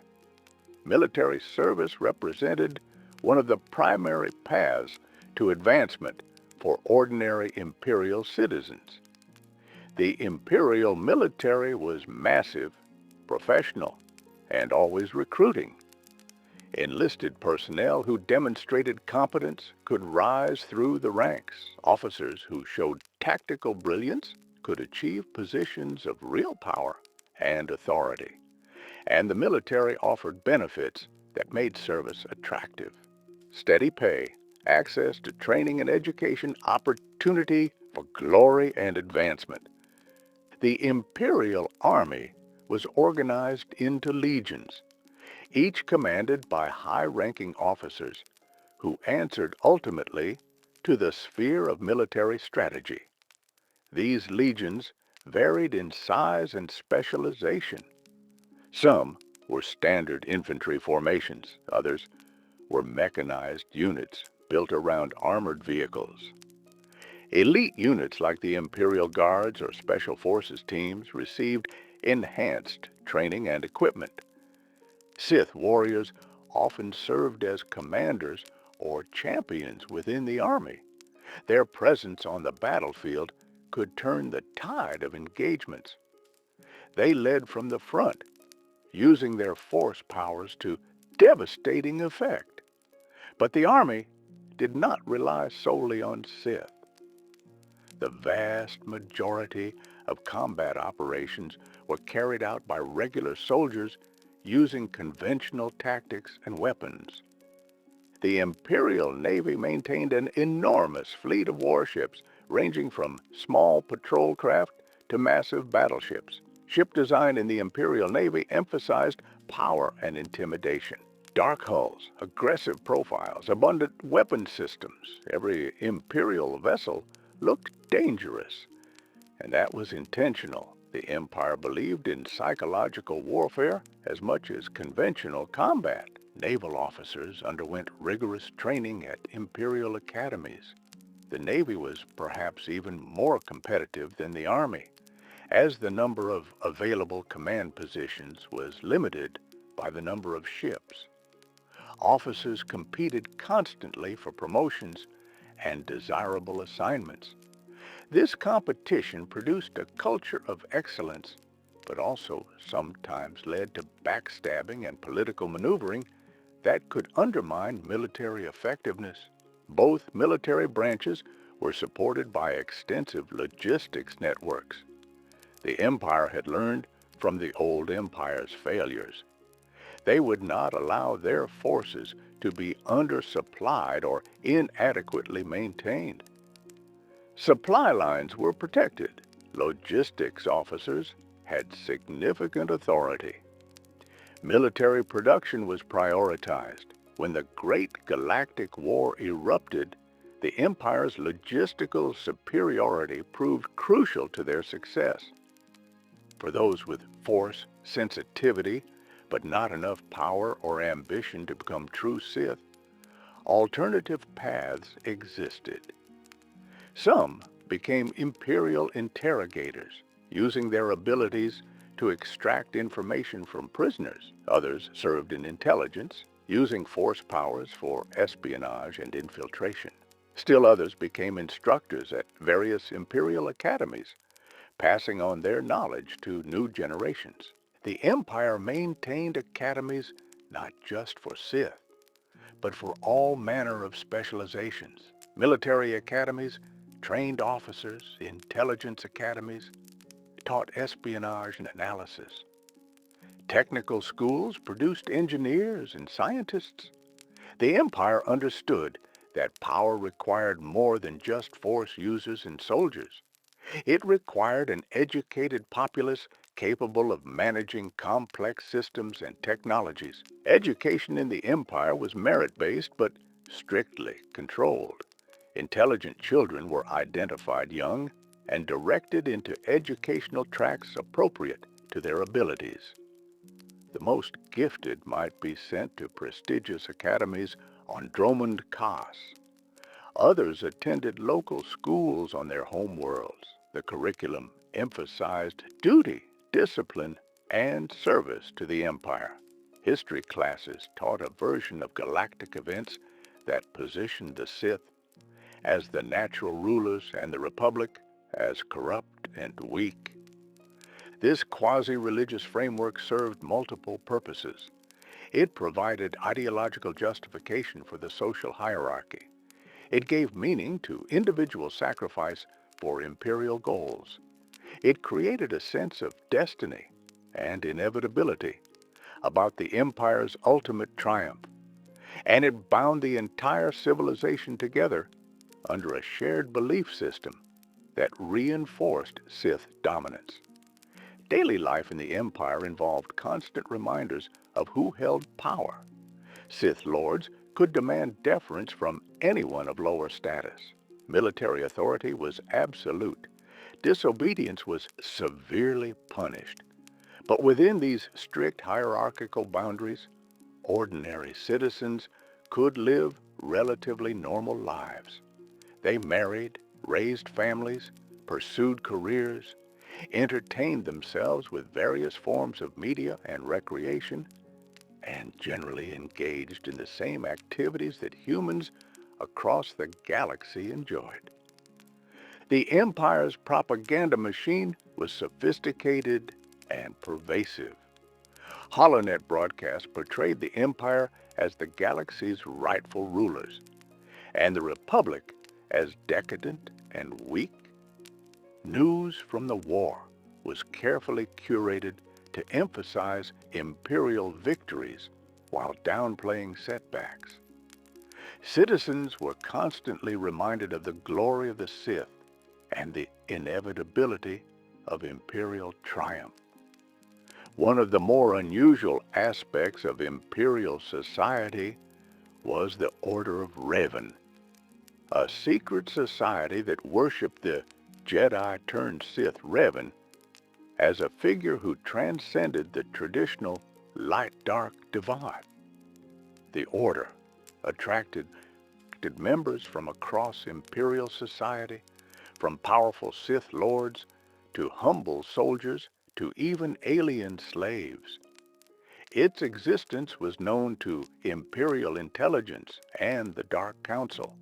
Military service represented one of the primary paths to advancement for ordinary Imperial citizens. The Imperial military was massive, professional, and always recruiting. Enlisted personnel who demonstrated competence could rise through the ranks. Officers who showed tactical brilliance could achieve positions of real power and authority. And the military offered benefits that made service attractive. Steady pay, access to training and education, opportunity for glory and advancement. The Imperial Army was organized into legions, each commanded by high-ranking officers who answered ultimately to the sphere of military strategy. These legions varied in size and specialization. Some were standard infantry formations, others were mechanized units built around armored vehicles. Elite units like the Imperial Guards or Special Forces teams received enhanced training and equipment. Sith warriors often served as commanders or champions within the army. Their presence on the battlefield could turn the tide of engagements. They led from the front, using their force powers to devastating effect. But the army did not rely solely on Sith. The vast majority of combat operations were carried out by regular soldiers using conventional tactics and weapons. The Imperial Navy maintained an enormous fleet of warships ranging from small patrol craft to massive battleships. Ship design in the Imperial Navy emphasized power and intimidation. Dark hulls, aggressive profiles, abundant weapon systems. Every Imperial vessel looked dangerous, and that was intentional. The Empire believed in psychological warfare as much as conventional combat. Naval officers underwent rigorous training at Imperial academies. The Navy was perhaps even more competitive than the Army, as the number of available command positions was limited by the number of ships. Officers competed constantly for promotions and desirable assignments. This competition produced a culture of excellence, but also sometimes led to backstabbing and political maneuvering that could undermine military effectiveness. Both military branches were supported by extensive logistics networks. The Empire had learned from the old Empire's failures. They would not allow their forces to be undersupplied or inadequately maintained. Supply lines were protected. Logistics officers had significant authority. Military production was prioritized. When the Great Galactic War erupted, the Empire's logistical superiority proved crucial to their success. For those with force sensitivity, but not enough power or ambition to become true Sith, alternative paths existed. Some became Imperial interrogators, using their abilities to extract information from prisoners. Others served in intelligence, using force powers for espionage and infiltration. Still others became instructors at various Imperial academies, passing on their knowledge to new generations. The Empire maintained academies not just for Sith, but for all manner of specializations. Military academies trained officers, intelligence academies taught espionage and analysis. Technical schools produced engineers and scientists. The Empire understood that power required more than just force users and soldiers. It required an educated populace capable of managing complex systems and technologies. Education in the Empire was merit-based but strictly controlled. Intelligent children were identified young and directed into educational tracks appropriate to their abilities. The most gifted might be sent to prestigious academies on Dromund Kaas. Others attended local schools on their home worlds. The curriculum emphasized duty, discipline, and service to the Empire. History classes taught a version of galactic events that positioned the Sith as the natural rulers and the Republic as corrupt and weak. This quasi-religious framework served multiple purposes. It provided ideological justification for the social hierarchy. It gave meaning to individual sacrifice for imperial goals. It created a sense of destiny and inevitability about the Empire's ultimate triumph, and it bound the entire civilization together under a shared belief system that reinforced Sith dominance. Daily life in the Empire involved constant reminders of who held power. Sith lords could demand deference from anyone of lower status. Military authority was absolute. Disobedience was severely punished. But within these strict hierarchical boundaries, ordinary citizens could live relatively normal lives. They married, raised families, pursued careers, entertained themselves with various forms of media and recreation, and generally engaged in the same activities that humans across the galaxy enjoyed. The Empire's propaganda machine was sophisticated and pervasive. Holonet broadcasts portrayed the Empire as the galaxy's rightful rulers, and the Republic as decadent and weak. News from the war was carefully curated to emphasize Imperial victories while downplaying setbacks. Citizens were constantly reminded of the glory of the Sith and the inevitability of Imperial triumph. One of the more unusual aspects of Imperial society was the Order of Revan, a secret society that worshipped the Jedi-turned-Sith Revan as a figure who transcended the traditional light-dark divide. The Order attracted members from across Imperial society, from powerful Sith lords to humble soldiers to even alien slaves. Its existence was known to Imperial intelligence and the Dark Council,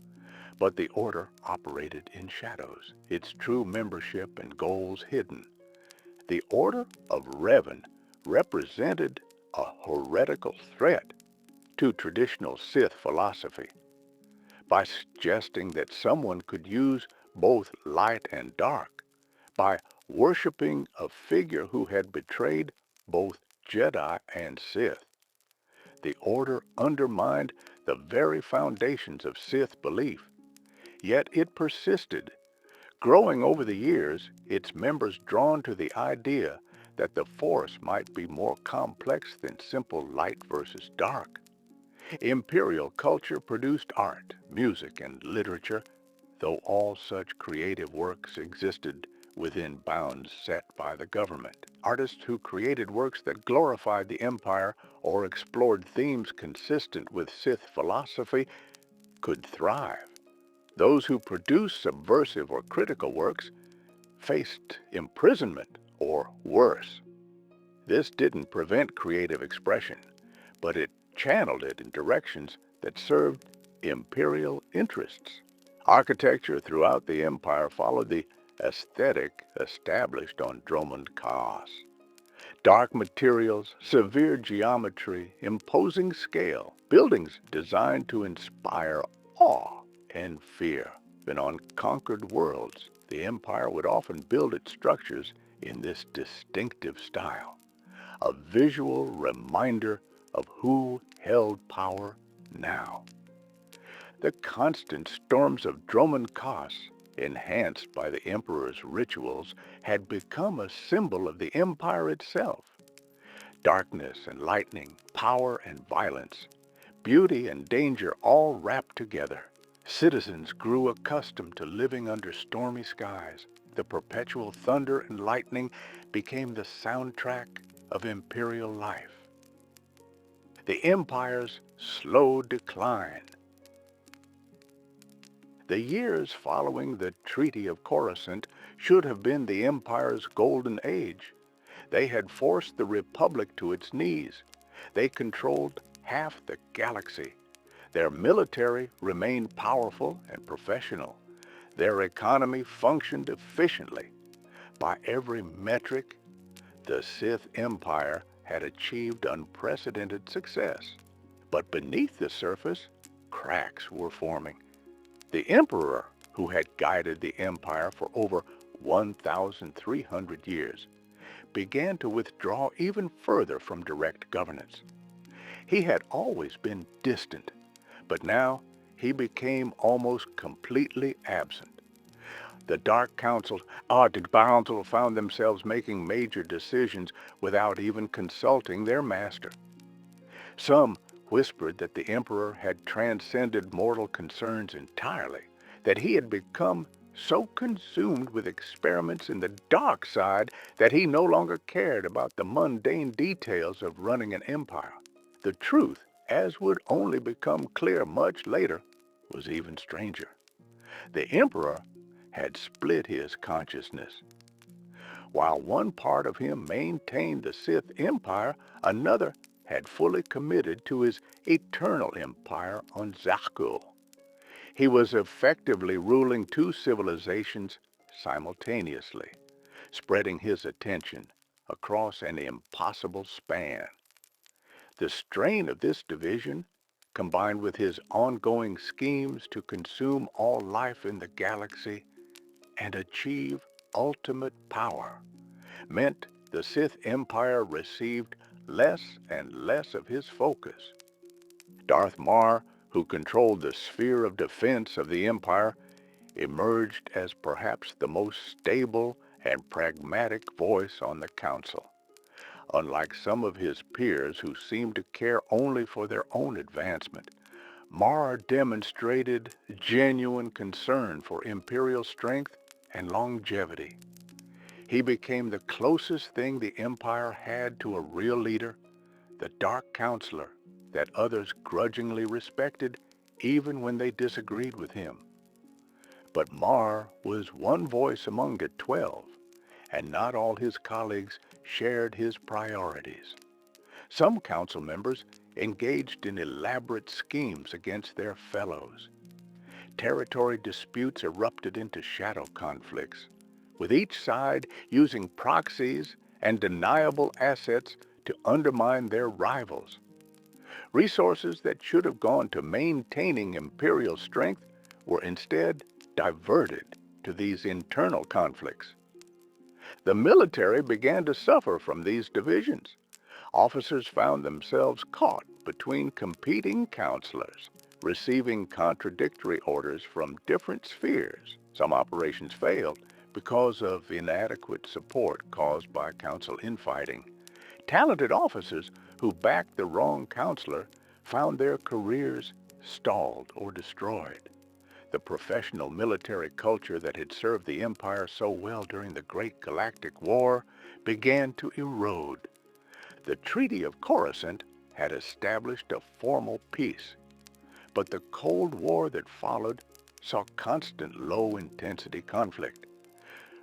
but the Order operated in shadows, its true membership and goals hidden. The Order of Revan represented a heretical threat to traditional Sith philosophy. By suggesting that someone could use both light and dark, by worshiping a figure who had betrayed both Jedi and Sith. The Order undermined the very foundations of Sith belief, yet it persisted, growing over the years, its members drawn to the idea that the Force might be more complex than simple light versus dark. Imperial culture produced art, music, and literature, though all such creative works existed within bounds set by the government. Artists who created works that glorified the Empire or explored themes consistent with Sith philosophy could thrive. Those who produced subversive or critical works faced imprisonment or worse. This didn't prevent creative expression, but it channeled it in directions that served imperial interests. Architecture throughout the empire followed the aesthetic established on Dromund Kaas. Dark materials, severe geometry, imposing scale, buildings designed to inspire awe and fear. And on conquered worlds, the empire would often build its structures in this distinctive style, a visual reminder of who held power now. The constant storms of Dromund Kaas, enhanced by the Emperor's rituals, had become a symbol of the Empire itself. Darkness and lightning, power and violence, beauty and danger all wrapped together. Citizens grew accustomed to living under stormy skies. The perpetual thunder and lightning became the soundtrack of imperial life. The Empire's slow decline. The years following the Treaty of Coruscant should have been the Empire's golden age. They had forced the Republic to its knees. They controlled half the galaxy. Their military remained powerful and professional. Their economy functioned efficiently. By every metric, the Sith Empire had achieved unprecedented success. But beneath the surface, cracks were forming. The Emperor, who had guided the Empire for over 1,300 years, began to withdraw even further from direct governance. He had always been distant, but now he became almost completely absent. The Dark Council found themselves making major decisions without even consulting their master. Some whispered that the Emperor had transcended mortal concerns entirely, that he had become so consumed with experiments in the dark side that he no longer cared about the mundane details of running an empire. The truth, as would only become clear much later, was even stranger. The Emperor had split his consciousness. While one part of him maintained the Sith Empire, another had fully committed to his eternal empire on Zakuul. He was effectively ruling two civilizations simultaneously, spreading his attention across an impossible span. The strain of this division, combined with his ongoing schemes to consume all life in the galaxy and achieve ultimate power, meant the Sith Empire received less and less of his focus. Darth Mar, who controlled the sphere of defense of the Empire, emerged as perhaps the most stable and pragmatic voice on the Council. Unlike some of his peers who seemed to care only for their own advancement, Mar demonstrated genuine concern for imperial strength and longevity. He became the closest thing the Empire had to a real leader, the Dark Counselor that others grudgingly respected even when they disagreed with him. But Mar was one voice among the 12, and not all his colleagues shared his priorities. Some council members engaged in elaborate schemes against their fellows. Territory disputes erupted into shadow conflicts, with each side using proxies and deniable assets to undermine their rivals. Resources that should have gone to maintaining imperial strength were instead diverted to these internal conflicts. The military began to suffer from these divisions. Officers found themselves caught between competing counselors, receiving contradictory orders from different spheres. Some operations failed because of inadequate support caused by council infighting. Talented officers who backed the wrong counselor found their careers stalled or destroyed. The professional military culture that had served the Empire so well during the Great Galactic War began to erode. The Treaty of Coruscant had established a formal peace, but the Cold War that followed saw constant low-intensity conflict.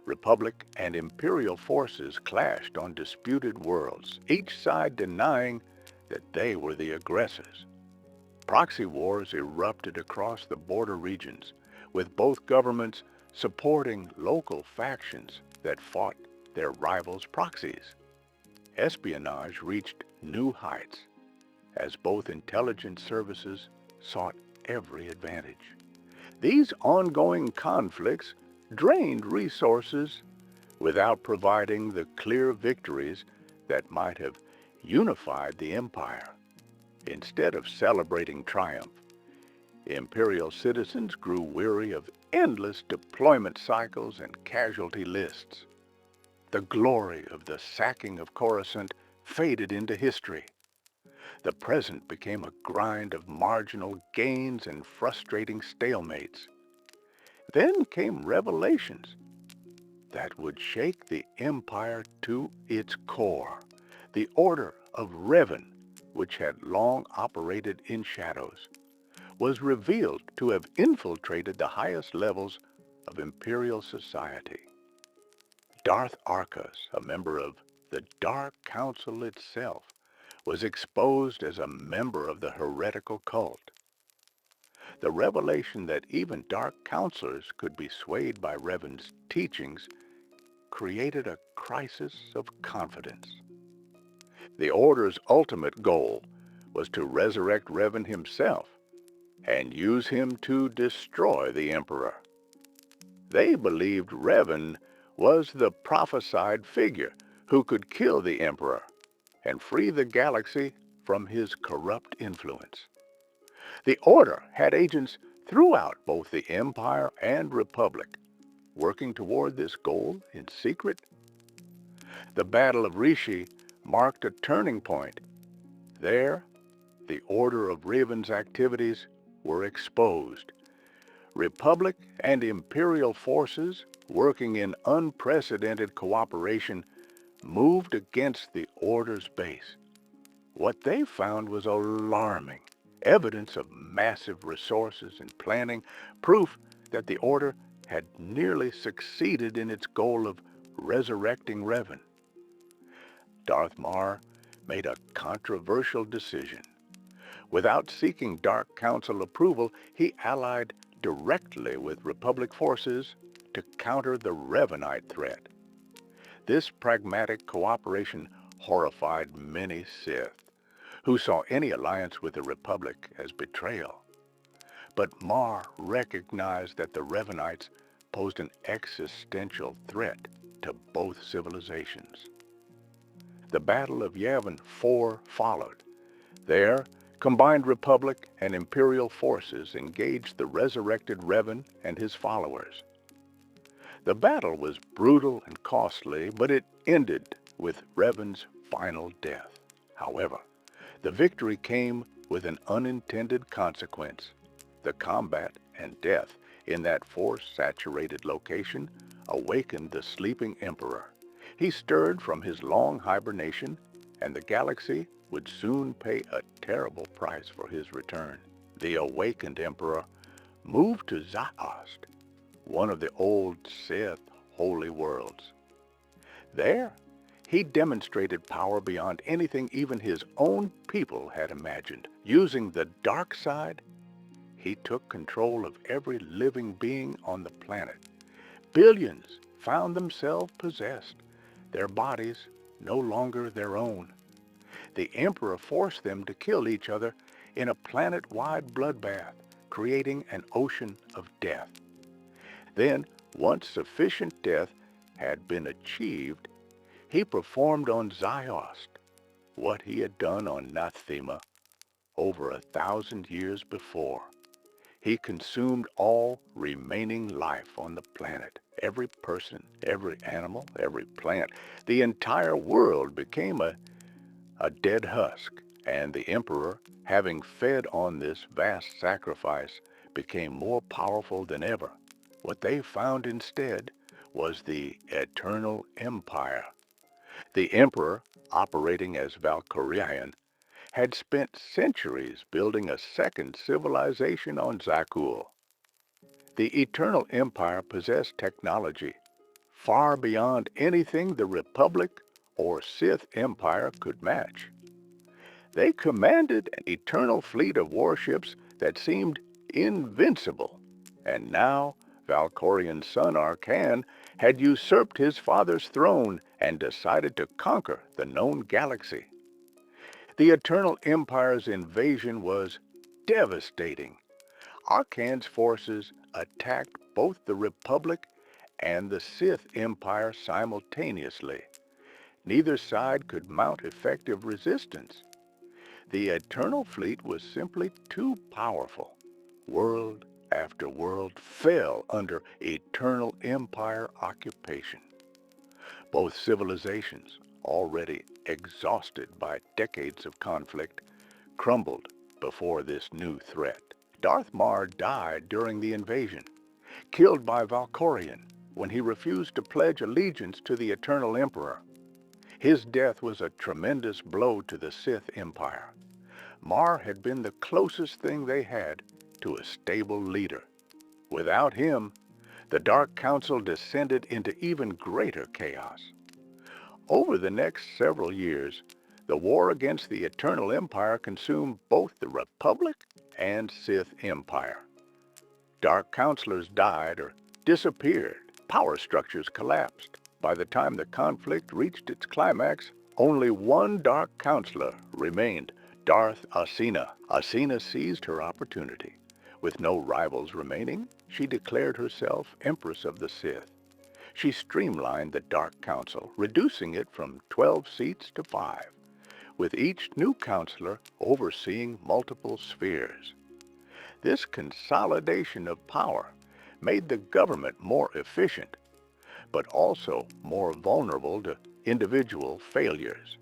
Republic and Imperial forces clashed on disputed worlds, each side denying that they were the aggressors. Proxy wars erupted across the border regions, with both governments supporting local factions that fought their rivals' proxies. Espionage reached new heights as both intelligence services sought every advantage. These ongoing conflicts drained resources without providing the clear victories that might have unified the empire. Instead of celebrating triumph, imperial citizens grew weary of endless deployment cycles and casualty lists. The glory of the sacking of Coruscant faded into history. The present became a grind of marginal gains and frustrating stalemates. Then came revelations that would shake the Empire to its core. The Order of Revan, which had long operated in shadows, was revealed to have infiltrated the highest levels of Imperial society. Darth Arcus, a member of the Dark Council itself, was exposed as a member of the heretical cult. The revelation that even Dark Counselors could be swayed by Revan's teachings created a crisis of confidence. The Order's ultimate goal was to resurrect Revan himself and use him to destroy the Emperor. They believed Revan was the prophesied figure who could kill the Emperor and free the galaxy from his corrupt influence. The Order had agents throughout both the Empire and Republic, working toward this goal in secret. The Battle of Rishi marked a turning point. There, the Order of Revan's activities were exposed. Republic and Imperial forces, working in unprecedented cooperation, moved against the Order's base. What they found was alarming. Evidence of massive resources and planning, proof that the Order had nearly succeeded in its goal of resurrecting Revan. Darth Mar made a controversial decision. Without seeking Dark Council approval, he allied directly with Republic forces to counter the Revanite threat. This pragmatic cooperation horrified many Sith, who saw any alliance with the Republic as betrayal. But Mar recognized that the Revanites posed an existential threat to both civilizations. The Battle of Yavin 4 followed. There, combined Republic and Imperial forces engaged the resurrected Revan and his followers. The battle was brutal and costly, but it ended with Revan's final death. However, the victory came with an unintended consequence. The combat and death in that force-saturated location awakened the sleeping Emperor. He stirred from his long hibernation, and the galaxy would soon pay a terrible price for his return. The awakened Emperor moved to Zaost, one of the old Sith holy worlds. There, he demonstrated power beyond anything even his own people had imagined. Using the dark side, he took control of every living being on the planet. Billions found themselves possessed, their bodies no longer their own. The Emperor forced them to kill each other in a planet-wide bloodbath, creating an ocean of death. Then, once sufficient death had been achieved, he performed on Zaost what he had done on Nathema over 1,000 years before. He consumed all remaining life on the planet. Every person, every animal, every plant. The entire world became a dead husk, and the Emperor, having fed on this vast sacrifice, became more powerful than ever. What they found instead was the Eternal Empire. The Emperor, operating as Valkyrian, had spent centuries building a second civilization on Zakuul. The Eternal Empire possessed technology far beyond anything the Republic or Sith Empire could match. They commanded an eternal fleet of warships that seemed invincible, and now Valkorian's son Arcan had usurped his father's throne and decided to conquer the known galaxy. The Eternal Empire's invasion was devastating. Arcan's forces attacked both the Republic and the Sith Empire simultaneously. Neither side could mount effective resistance. The Eternal Fleet was simply too powerful. World after world fell under Eternal Empire occupation. Both civilizations, already exhausted by decades of conflict, crumbled before this new threat. Darth Mar died during the invasion, killed by Valkorion when he refused to pledge allegiance to the Eternal Emperor. His death was a tremendous blow to the Sith Empire. Mar had been the closest thing they had to a stable leader. Without him, the Dark Council descended into even greater chaos. Over the next several years, the war against the Eternal Empire consumed both the Republic and Sith Empire. Dark Counselors died or disappeared. Power structures collapsed. By the time the conflict reached its climax, only one Dark Counselor remained, Darth Asina. Asina seized her opportunity. With no rivals remaining, she declared herself Empress of the Sith. She streamlined the Dark Council, reducing it from 12 seats to 5, with each new counselor overseeing multiple spheres. This consolidation of power made the government more efficient, but also more vulnerable to individual failures.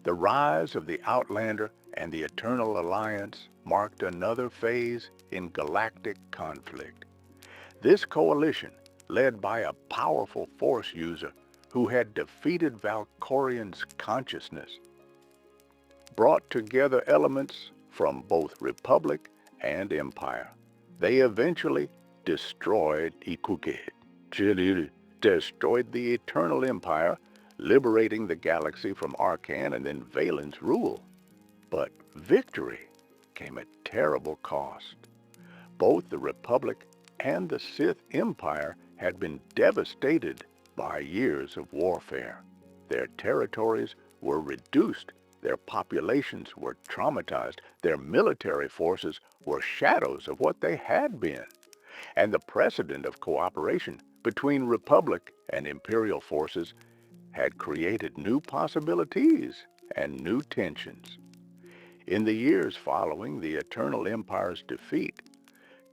The rise of the Outlander and the Eternal Alliance marked another phase in galactic conflict. This coalition, led by a powerful Force user who had defeated Valkorion's consciousness, brought together elements from both Republic and Empire. They eventually destroyed destroyed the Eternal Empire, liberating the galaxy from Arcan and then Valen's rule. But victory came at terrible cost. Both the Republic and the Sith Empire had been devastated by years of warfare. Their territories were reduced, their populations were traumatized, their military forces were shadows of what they had been, and the precedent of cooperation between Republic and Imperial forces had created new possibilities and new tensions. In the years following the Eternal Empire's defeat,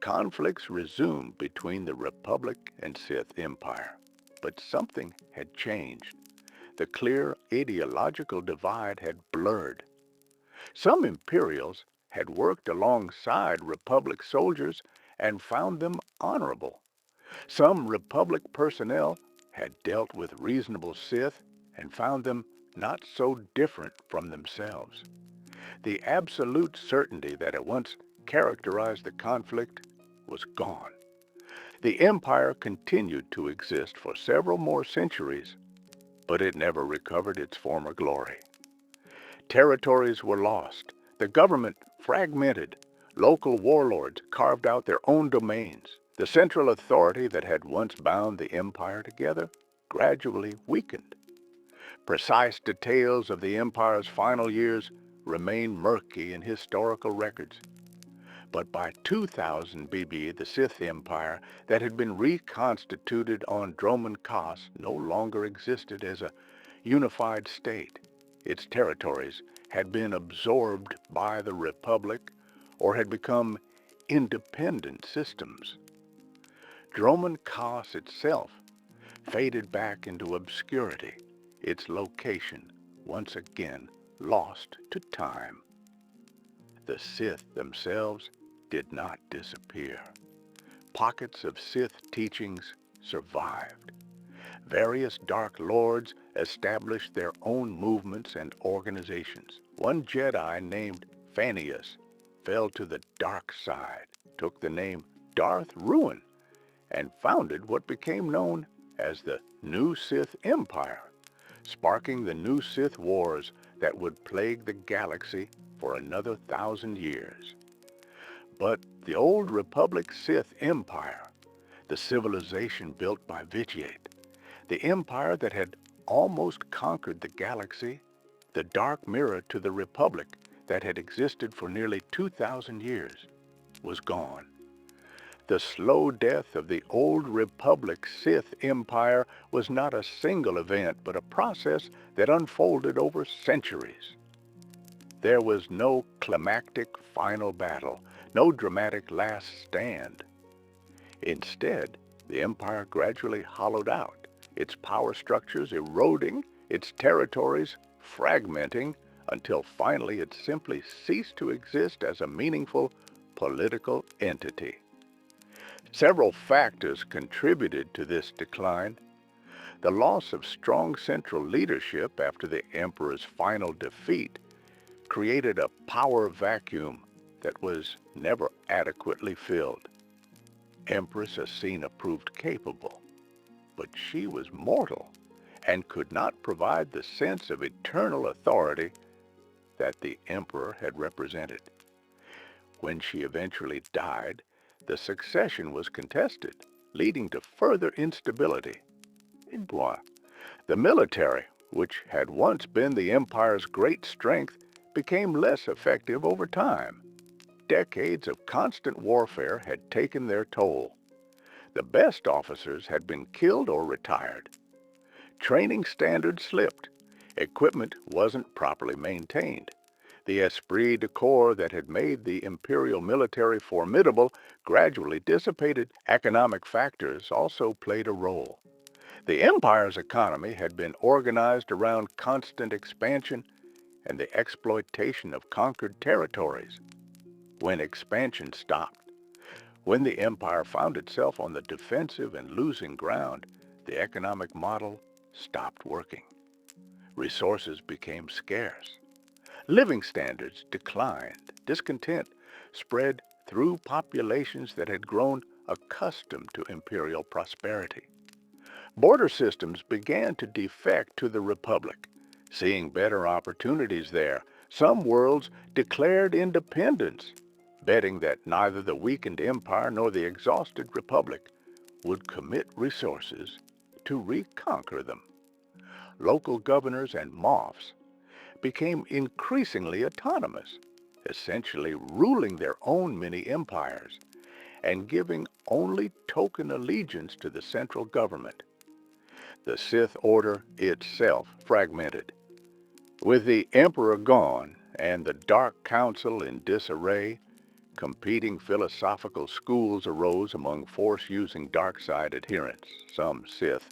conflicts resumed between the Republic and Sith Empire. But something had changed. The clear ideological divide had blurred. Some Imperials had worked alongside Republic soldiers and found them honorable. Some Republic personnel had dealt with reasonable Sith and found them not so different from themselves. The absolute certainty that had once characterized the conflict was gone. The Empire continued to exist for several more centuries, but it never recovered its former glory. Territories were lost, the government fragmented, local warlords carved out their own domains. The central authority that had once bound the Empire together gradually weakened. Precise details of the Empire's final years remain murky in historical records. But by 2000 BB, the Sith Empire that had been reconstituted on Dromund Kaas no longer existed as a unified state. Its territories had been absorbed by the Republic or had become independent systems. Dromund Kaas itself faded back into obscurity, its location once again lost to time. The Sith themselves did not disappear. Pockets of Sith teachings survived. Various Dark Lords established their own movements and organizations. One Jedi named Phannius fell to the dark side, took the name Darth Ruin, and founded what became known as the New Sith Empire, sparking the New Sith Wars that would plague the galaxy for another 1,000 years. But the old Republic Sith Empire, the civilization built by Vitiate, the empire that had almost conquered the galaxy, the dark mirror to the Republic that had existed for nearly 2,000 years, was gone. The slow death of the old Republic Sith Empire was not a single event, but a process that unfolded over centuries. There was no climactic final battle, no dramatic last stand. Instead, the empire gradually hollowed out, its power structures eroding, its territories fragmenting, until finally it simply ceased to exist as a meaningful political entity. Several factors contributed to this decline. The loss of strong central leadership after the Emperor's final defeat created a power vacuum that was never adequately filled. Empress Asina proved capable, but she was mortal and could not provide the sense of eternal authority that the Emperor had represented. When she eventually died, the succession was contested, leading to further instability. The military, which had once been the Empire's great strength, became less effective over time. Decades of constant warfare had taken their toll. The best officers had been killed or retired. Training standards slipped. Equipment wasn't properly maintained. The esprit de corps that had made the imperial military formidable gradually dissipated. Economic factors also played a role. The Empire's economy had been organized around constant expansion and the exploitation of conquered territories. When expansion stopped, when the Empire found itself on the defensive and losing ground, the economic model stopped working. Resources became scarce. Living standards declined. Discontent spread through populations that had grown accustomed to imperial prosperity. Border systems began to defect to the Republic, seeing better opportunities there. Some worlds declared independence, betting that neither the weakened empire nor the exhausted Republic would commit resources to reconquer them. Local governors and moffs became increasingly autonomous, essentially ruling their own mini-empires and giving only token allegiance to the central government. The Sith Order itself fragmented. With the Emperor gone and the Dark Council in disarray, competing philosophical schools arose among Force-using dark side adherents. Some Sith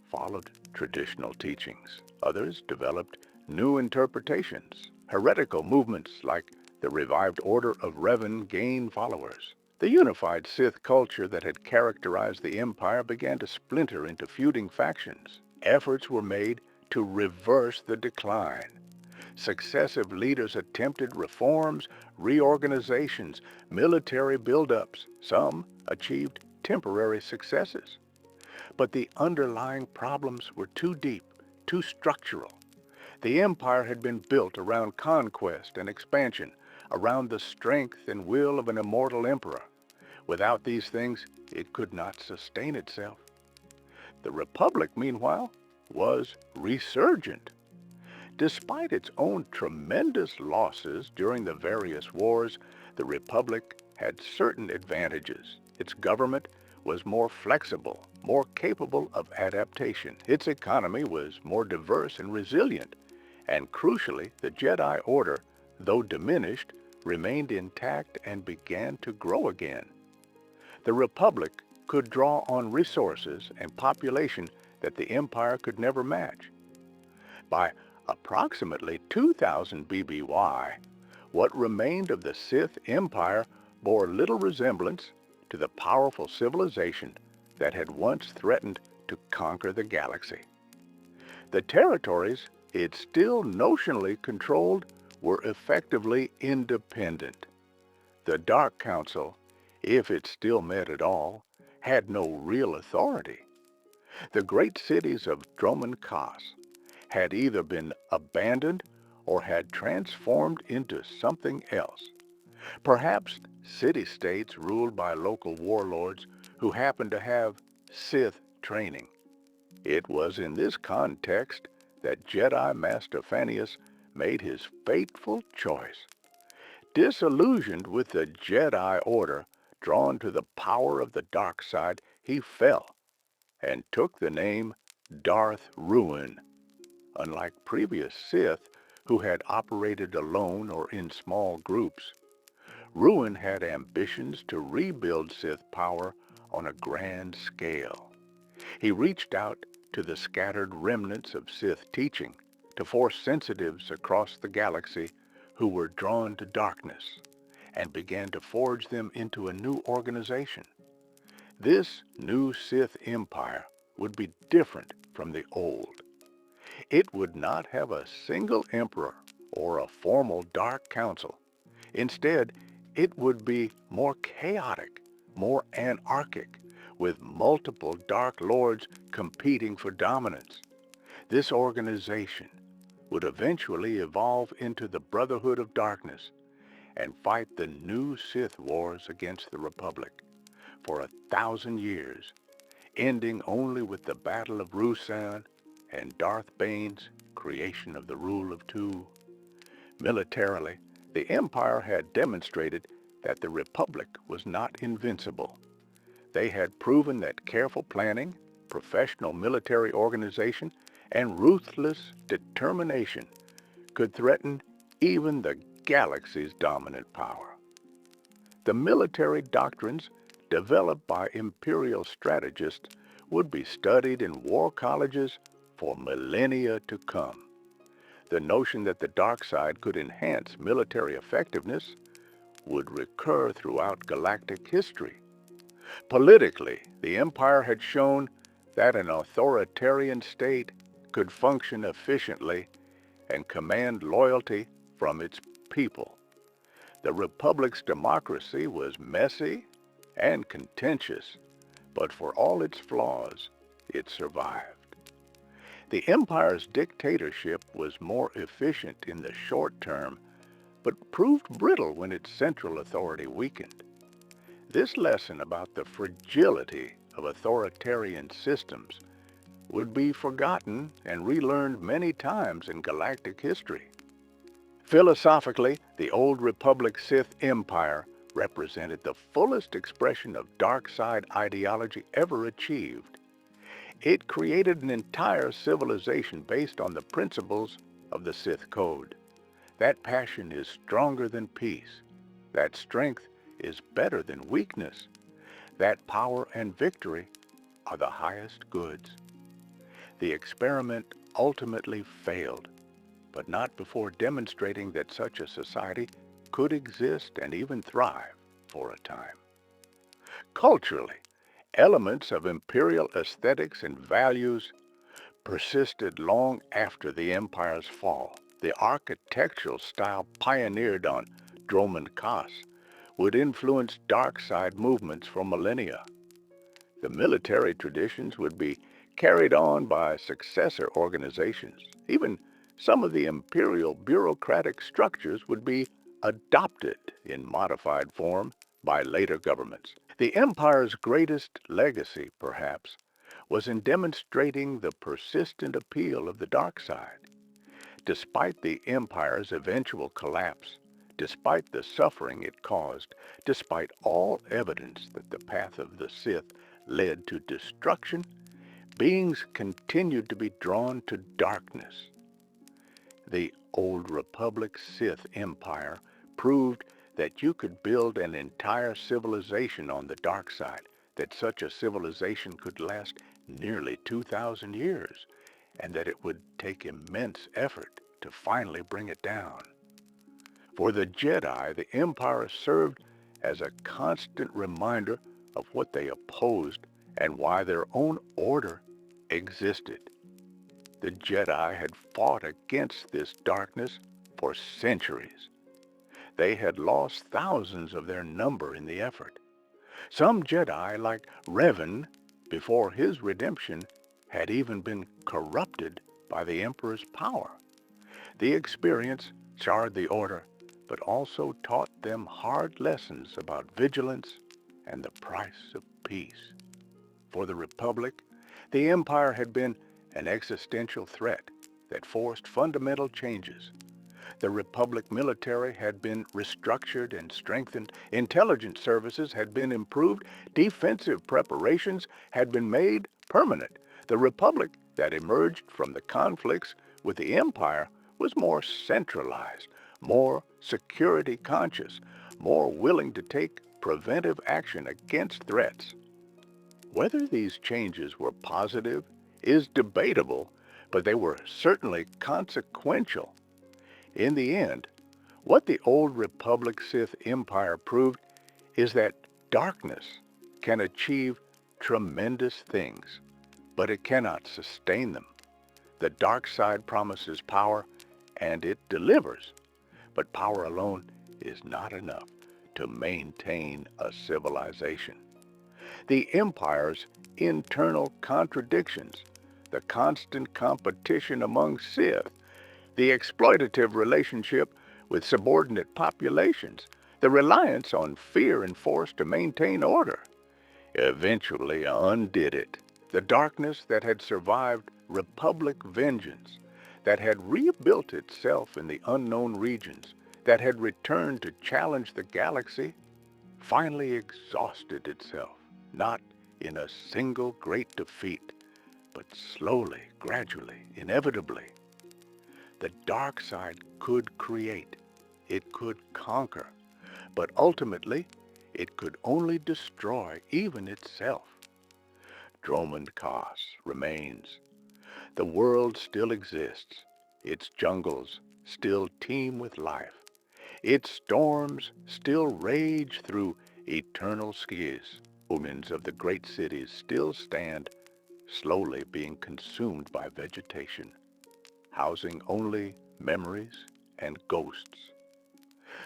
followed traditional teachings. Others developed new interpretations. Heretical movements like the revived Order of Revan gained followers. The unified Sith culture that had characterized the Empire began to splinter into feuding factions. Efforts were made to reverse the decline. Successive leaders attempted reforms, reorganizations, military buildups. Some achieved temporary successes. But the underlying problems were too deep, too structural. The Empire had been built around conquest and expansion, around the strength and will of an immortal emperor. Without these things, it could not sustain itself. The Republic, meanwhile, was resurgent. Despite its own tremendous losses during the various wars, the Republic had certain advantages. Its government was more flexible, more capable of adaptation. Its economy was more diverse and resilient. And crucially, the Jedi Order, though diminished, remained intact and began to grow again. The Republic could draw on resources and population that the Empire could never match. By approximately 2000 BBY, what remained of the Sith Empire bore little resemblance to the powerful civilization that had once threatened to conquer the galaxy. The territories it still notionally controlled were effectively independent. The Dark Council, if it still met at all, had no real authority. The great cities of Dromund Kaas had either been abandoned or had transformed into something else. Perhaps city-states ruled by local warlords who happened to have Sith training. It was in this context that Jedi Master Phineas made his fateful choice. Disillusioned with the Jedi Order, drawn to the power of the dark side, he fell and took the name Darth Ruin. Unlike previous Sith, who had operated alone or in small groups, Ruin had ambitions to rebuild Sith power on a grand scale. He reached out to the scattered remnants of Sith teaching, to Force sensitives across the galaxy who were drawn to darkness, and began to forge them into a new organization. This new Sith Empire would be different from the old. It would not have a single emperor or a formal Dark Council. Instead, it would be more chaotic, more anarchic, with multiple Dark Lords competing for dominance. This organization would eventually evolve into the Brotherhood of Darkness and fight the new Sith Wars against the Republic for 1,000 years, ending only with the Battle of Ruusan and Darth Bane's creation of the Rule of Two. Militarily, the Empire had demonstrated that the Republic was not invincible. They had proven that careful planning, professional military organization, and ruthless determination could threaten even the galaxy's dominant power. The military doctrines developed by imperial strategists would be studied in war colleges for millennia to come. The notion that the dark side could enhance military effectiveness would recur throughout galactic history. Politically, the Empire had shown that an authoritarian state could function efficiently and command loyalty from its people. The Republic's democracy was messy, and contentious, but for all its flaws, it survived. The Empire's dictatorship was more efficient in the short term, but proved brittle when its central authority weakened. This lesson about the fragility of authoritarian systems would be forgotten and relearned many times in galactic history. Philosophically, the old Republic Sith Empire represented the fullest expression of dark side ideology ever achieved. It created an entire civilization based on the principles of the Sith Code. That passion is stronger than peace. That strength is better than weakness. That power and victory are the highest goods. The experiment ultimately failed, but not before demonstrating that such a society could exist and even thrive for a time. Culturally, elements of imperial aesthetics and values persisted long after the empire's fall. The architectural style pioneered on Dromund Kaas would influence dark side movements for millennia. The military traditions would be carried on by successor organizations. Even some of the imperial bureaucratic structures would be adopted in modified form by later governments. The empire's greatest legacy, perhaps, was in demonstrating the persistent appeal of the dark side. Despite the empire's eventual collapse, despite the suffering it caused, despite all evidence that the path of the Sith led to destruction, beings continued to be drawn to darkness. The old Republic Sith Empire proved that you could build an entire civilization on the dark side, that such a civilization could last nearly 2,000 years, and that it would take immense effort to finally bring it down. For the Jedi, the Empire served as a constant reminder of what they opposed and why their own order existed. The Jedi had fought against this darkness for centuries. They had lost thousands of their number in the effort. Some Jedi, like Revan, before his redemption, had even been corrupted by the Emperor's power. The experience charred the order, but also taught them hard lessons about vigilance and the price of peace. For the Republic, the Empire had been an existential threat that forced fundamental changes. The Republic military had been restructured and strengthened, intelligence services had been improved, defensive preparations had been made permanent. The Republic that emerged from the conflicts with the Empire was more centralized, more security conscious, more willing to take preventive action against threats. Whether these changes were positive is debatable, but they were certainly consequential. In the end, what the old Republic Sith Empire proved is that darkness can achieve tremendous things, but it cannot sustain them. The dark side promises power, and it delivers, but power alone is not enough to maintain a civilization. The Empire's internal contradictions, the constant competition among Sith, the exploitative relationship with subordinate populations, the reliance on fear and force to maintain order, eventually undid it. The darkness that had survived Republic vengeance, that had rebuilt itself in the unknown regions, that had returned to challenge the galaxy, finally exhausted itself, not in a single great defeat, but slowly, gradually, inevitably. The dark side could create, it could conquer, but ultimately it could only destroy even itself. Dromund Kaas remains. The world still exists. Its jungles still teem with life. Its storms still rage through eternal skies. Ruins of the great cities still stand, slowly being consumed by vegetation, housing only memories and ghosts.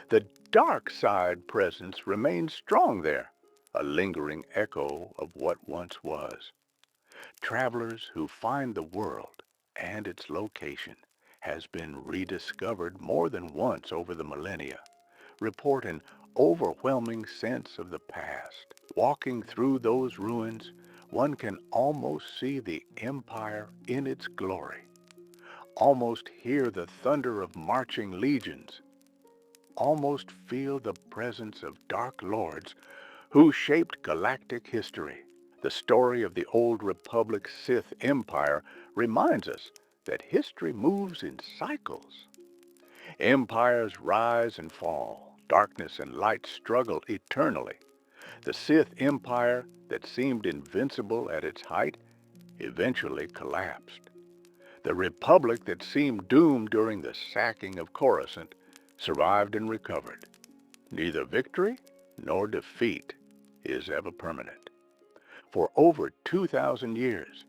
The dark side presence remains strong there, a lingering echo of what once was. Travelers who find the world and its location has been rediscovered more than once over the millennia, report an overwhelming sense of the past. Walking through those ruins, one can almost see the empire in its glory, almost hear the thunder of marching legions, almost feel the presence of dark lords who shaped galactic history. The story of the old Republic Sith Empire reminds us that history moves in cycles. Empires rise and fall. Darkness and light struggle eternally. The Sith Empire that seemed invincible at its height eventually collapsed. The Republic that seemed doomed during the sacking of Coruscant survived and recovered. Neither victory nor defeat is ever permanent. For over 2,000 years,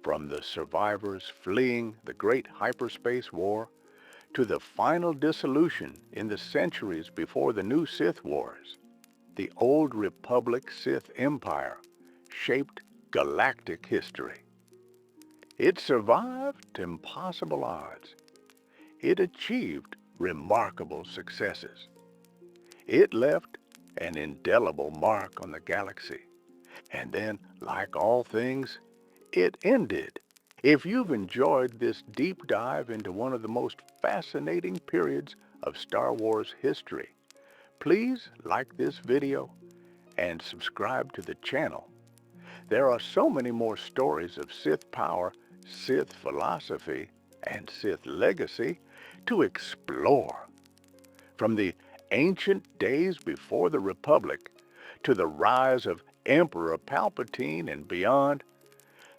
from the survivors fleeing the Great Hyperspace War to the final dissolution in the centuries before the new Sith Wars, the old Republic Sith Empire shaped galactic history. It survived impossible odds. It achieved remarkable successes. It left an indelible mark on the galaxy. And then, like all things, it ended. If you've enjoyed this deep dive into one of the most fascinating periods of Star Wars history, please like this video and subscribe to the channel. There are so many more stories of Sith power, Sith philosophy, and Sith legacy to explore. From the ancient days before the Republic to the rise of Emperor Palpatine and beyond,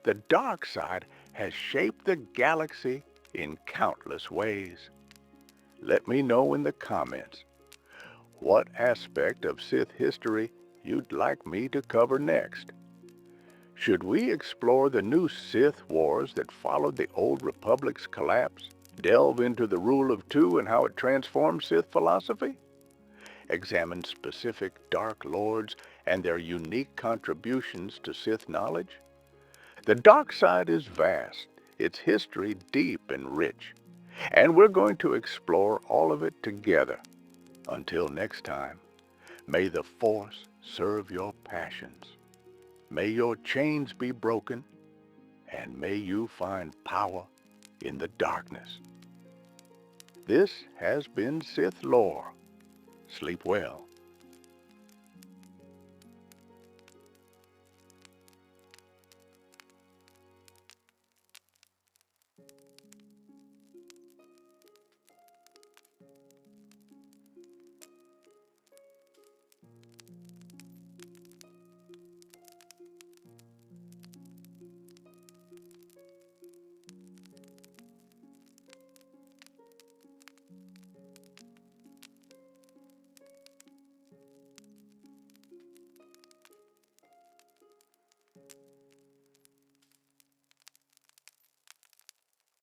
the dark side has shaped the galaxy in countless ways. Let me know in the comments what aspect of Sith history you'd like me to cover next. Should we explore the new Sith Wars that followed the old Republic's collapse? Delve into the Rule of Two and how it transformed Sith philosophy? Examine specific Dark Lords and their unique contributions to Sith knowledge? The dark side is vast, its history deep and rich, and we're going to explore all of it together. Until next time, may the Force serve your passions. May your chains be broken, and may you find power in the darkness. This has been Sith Lore. Sleep well.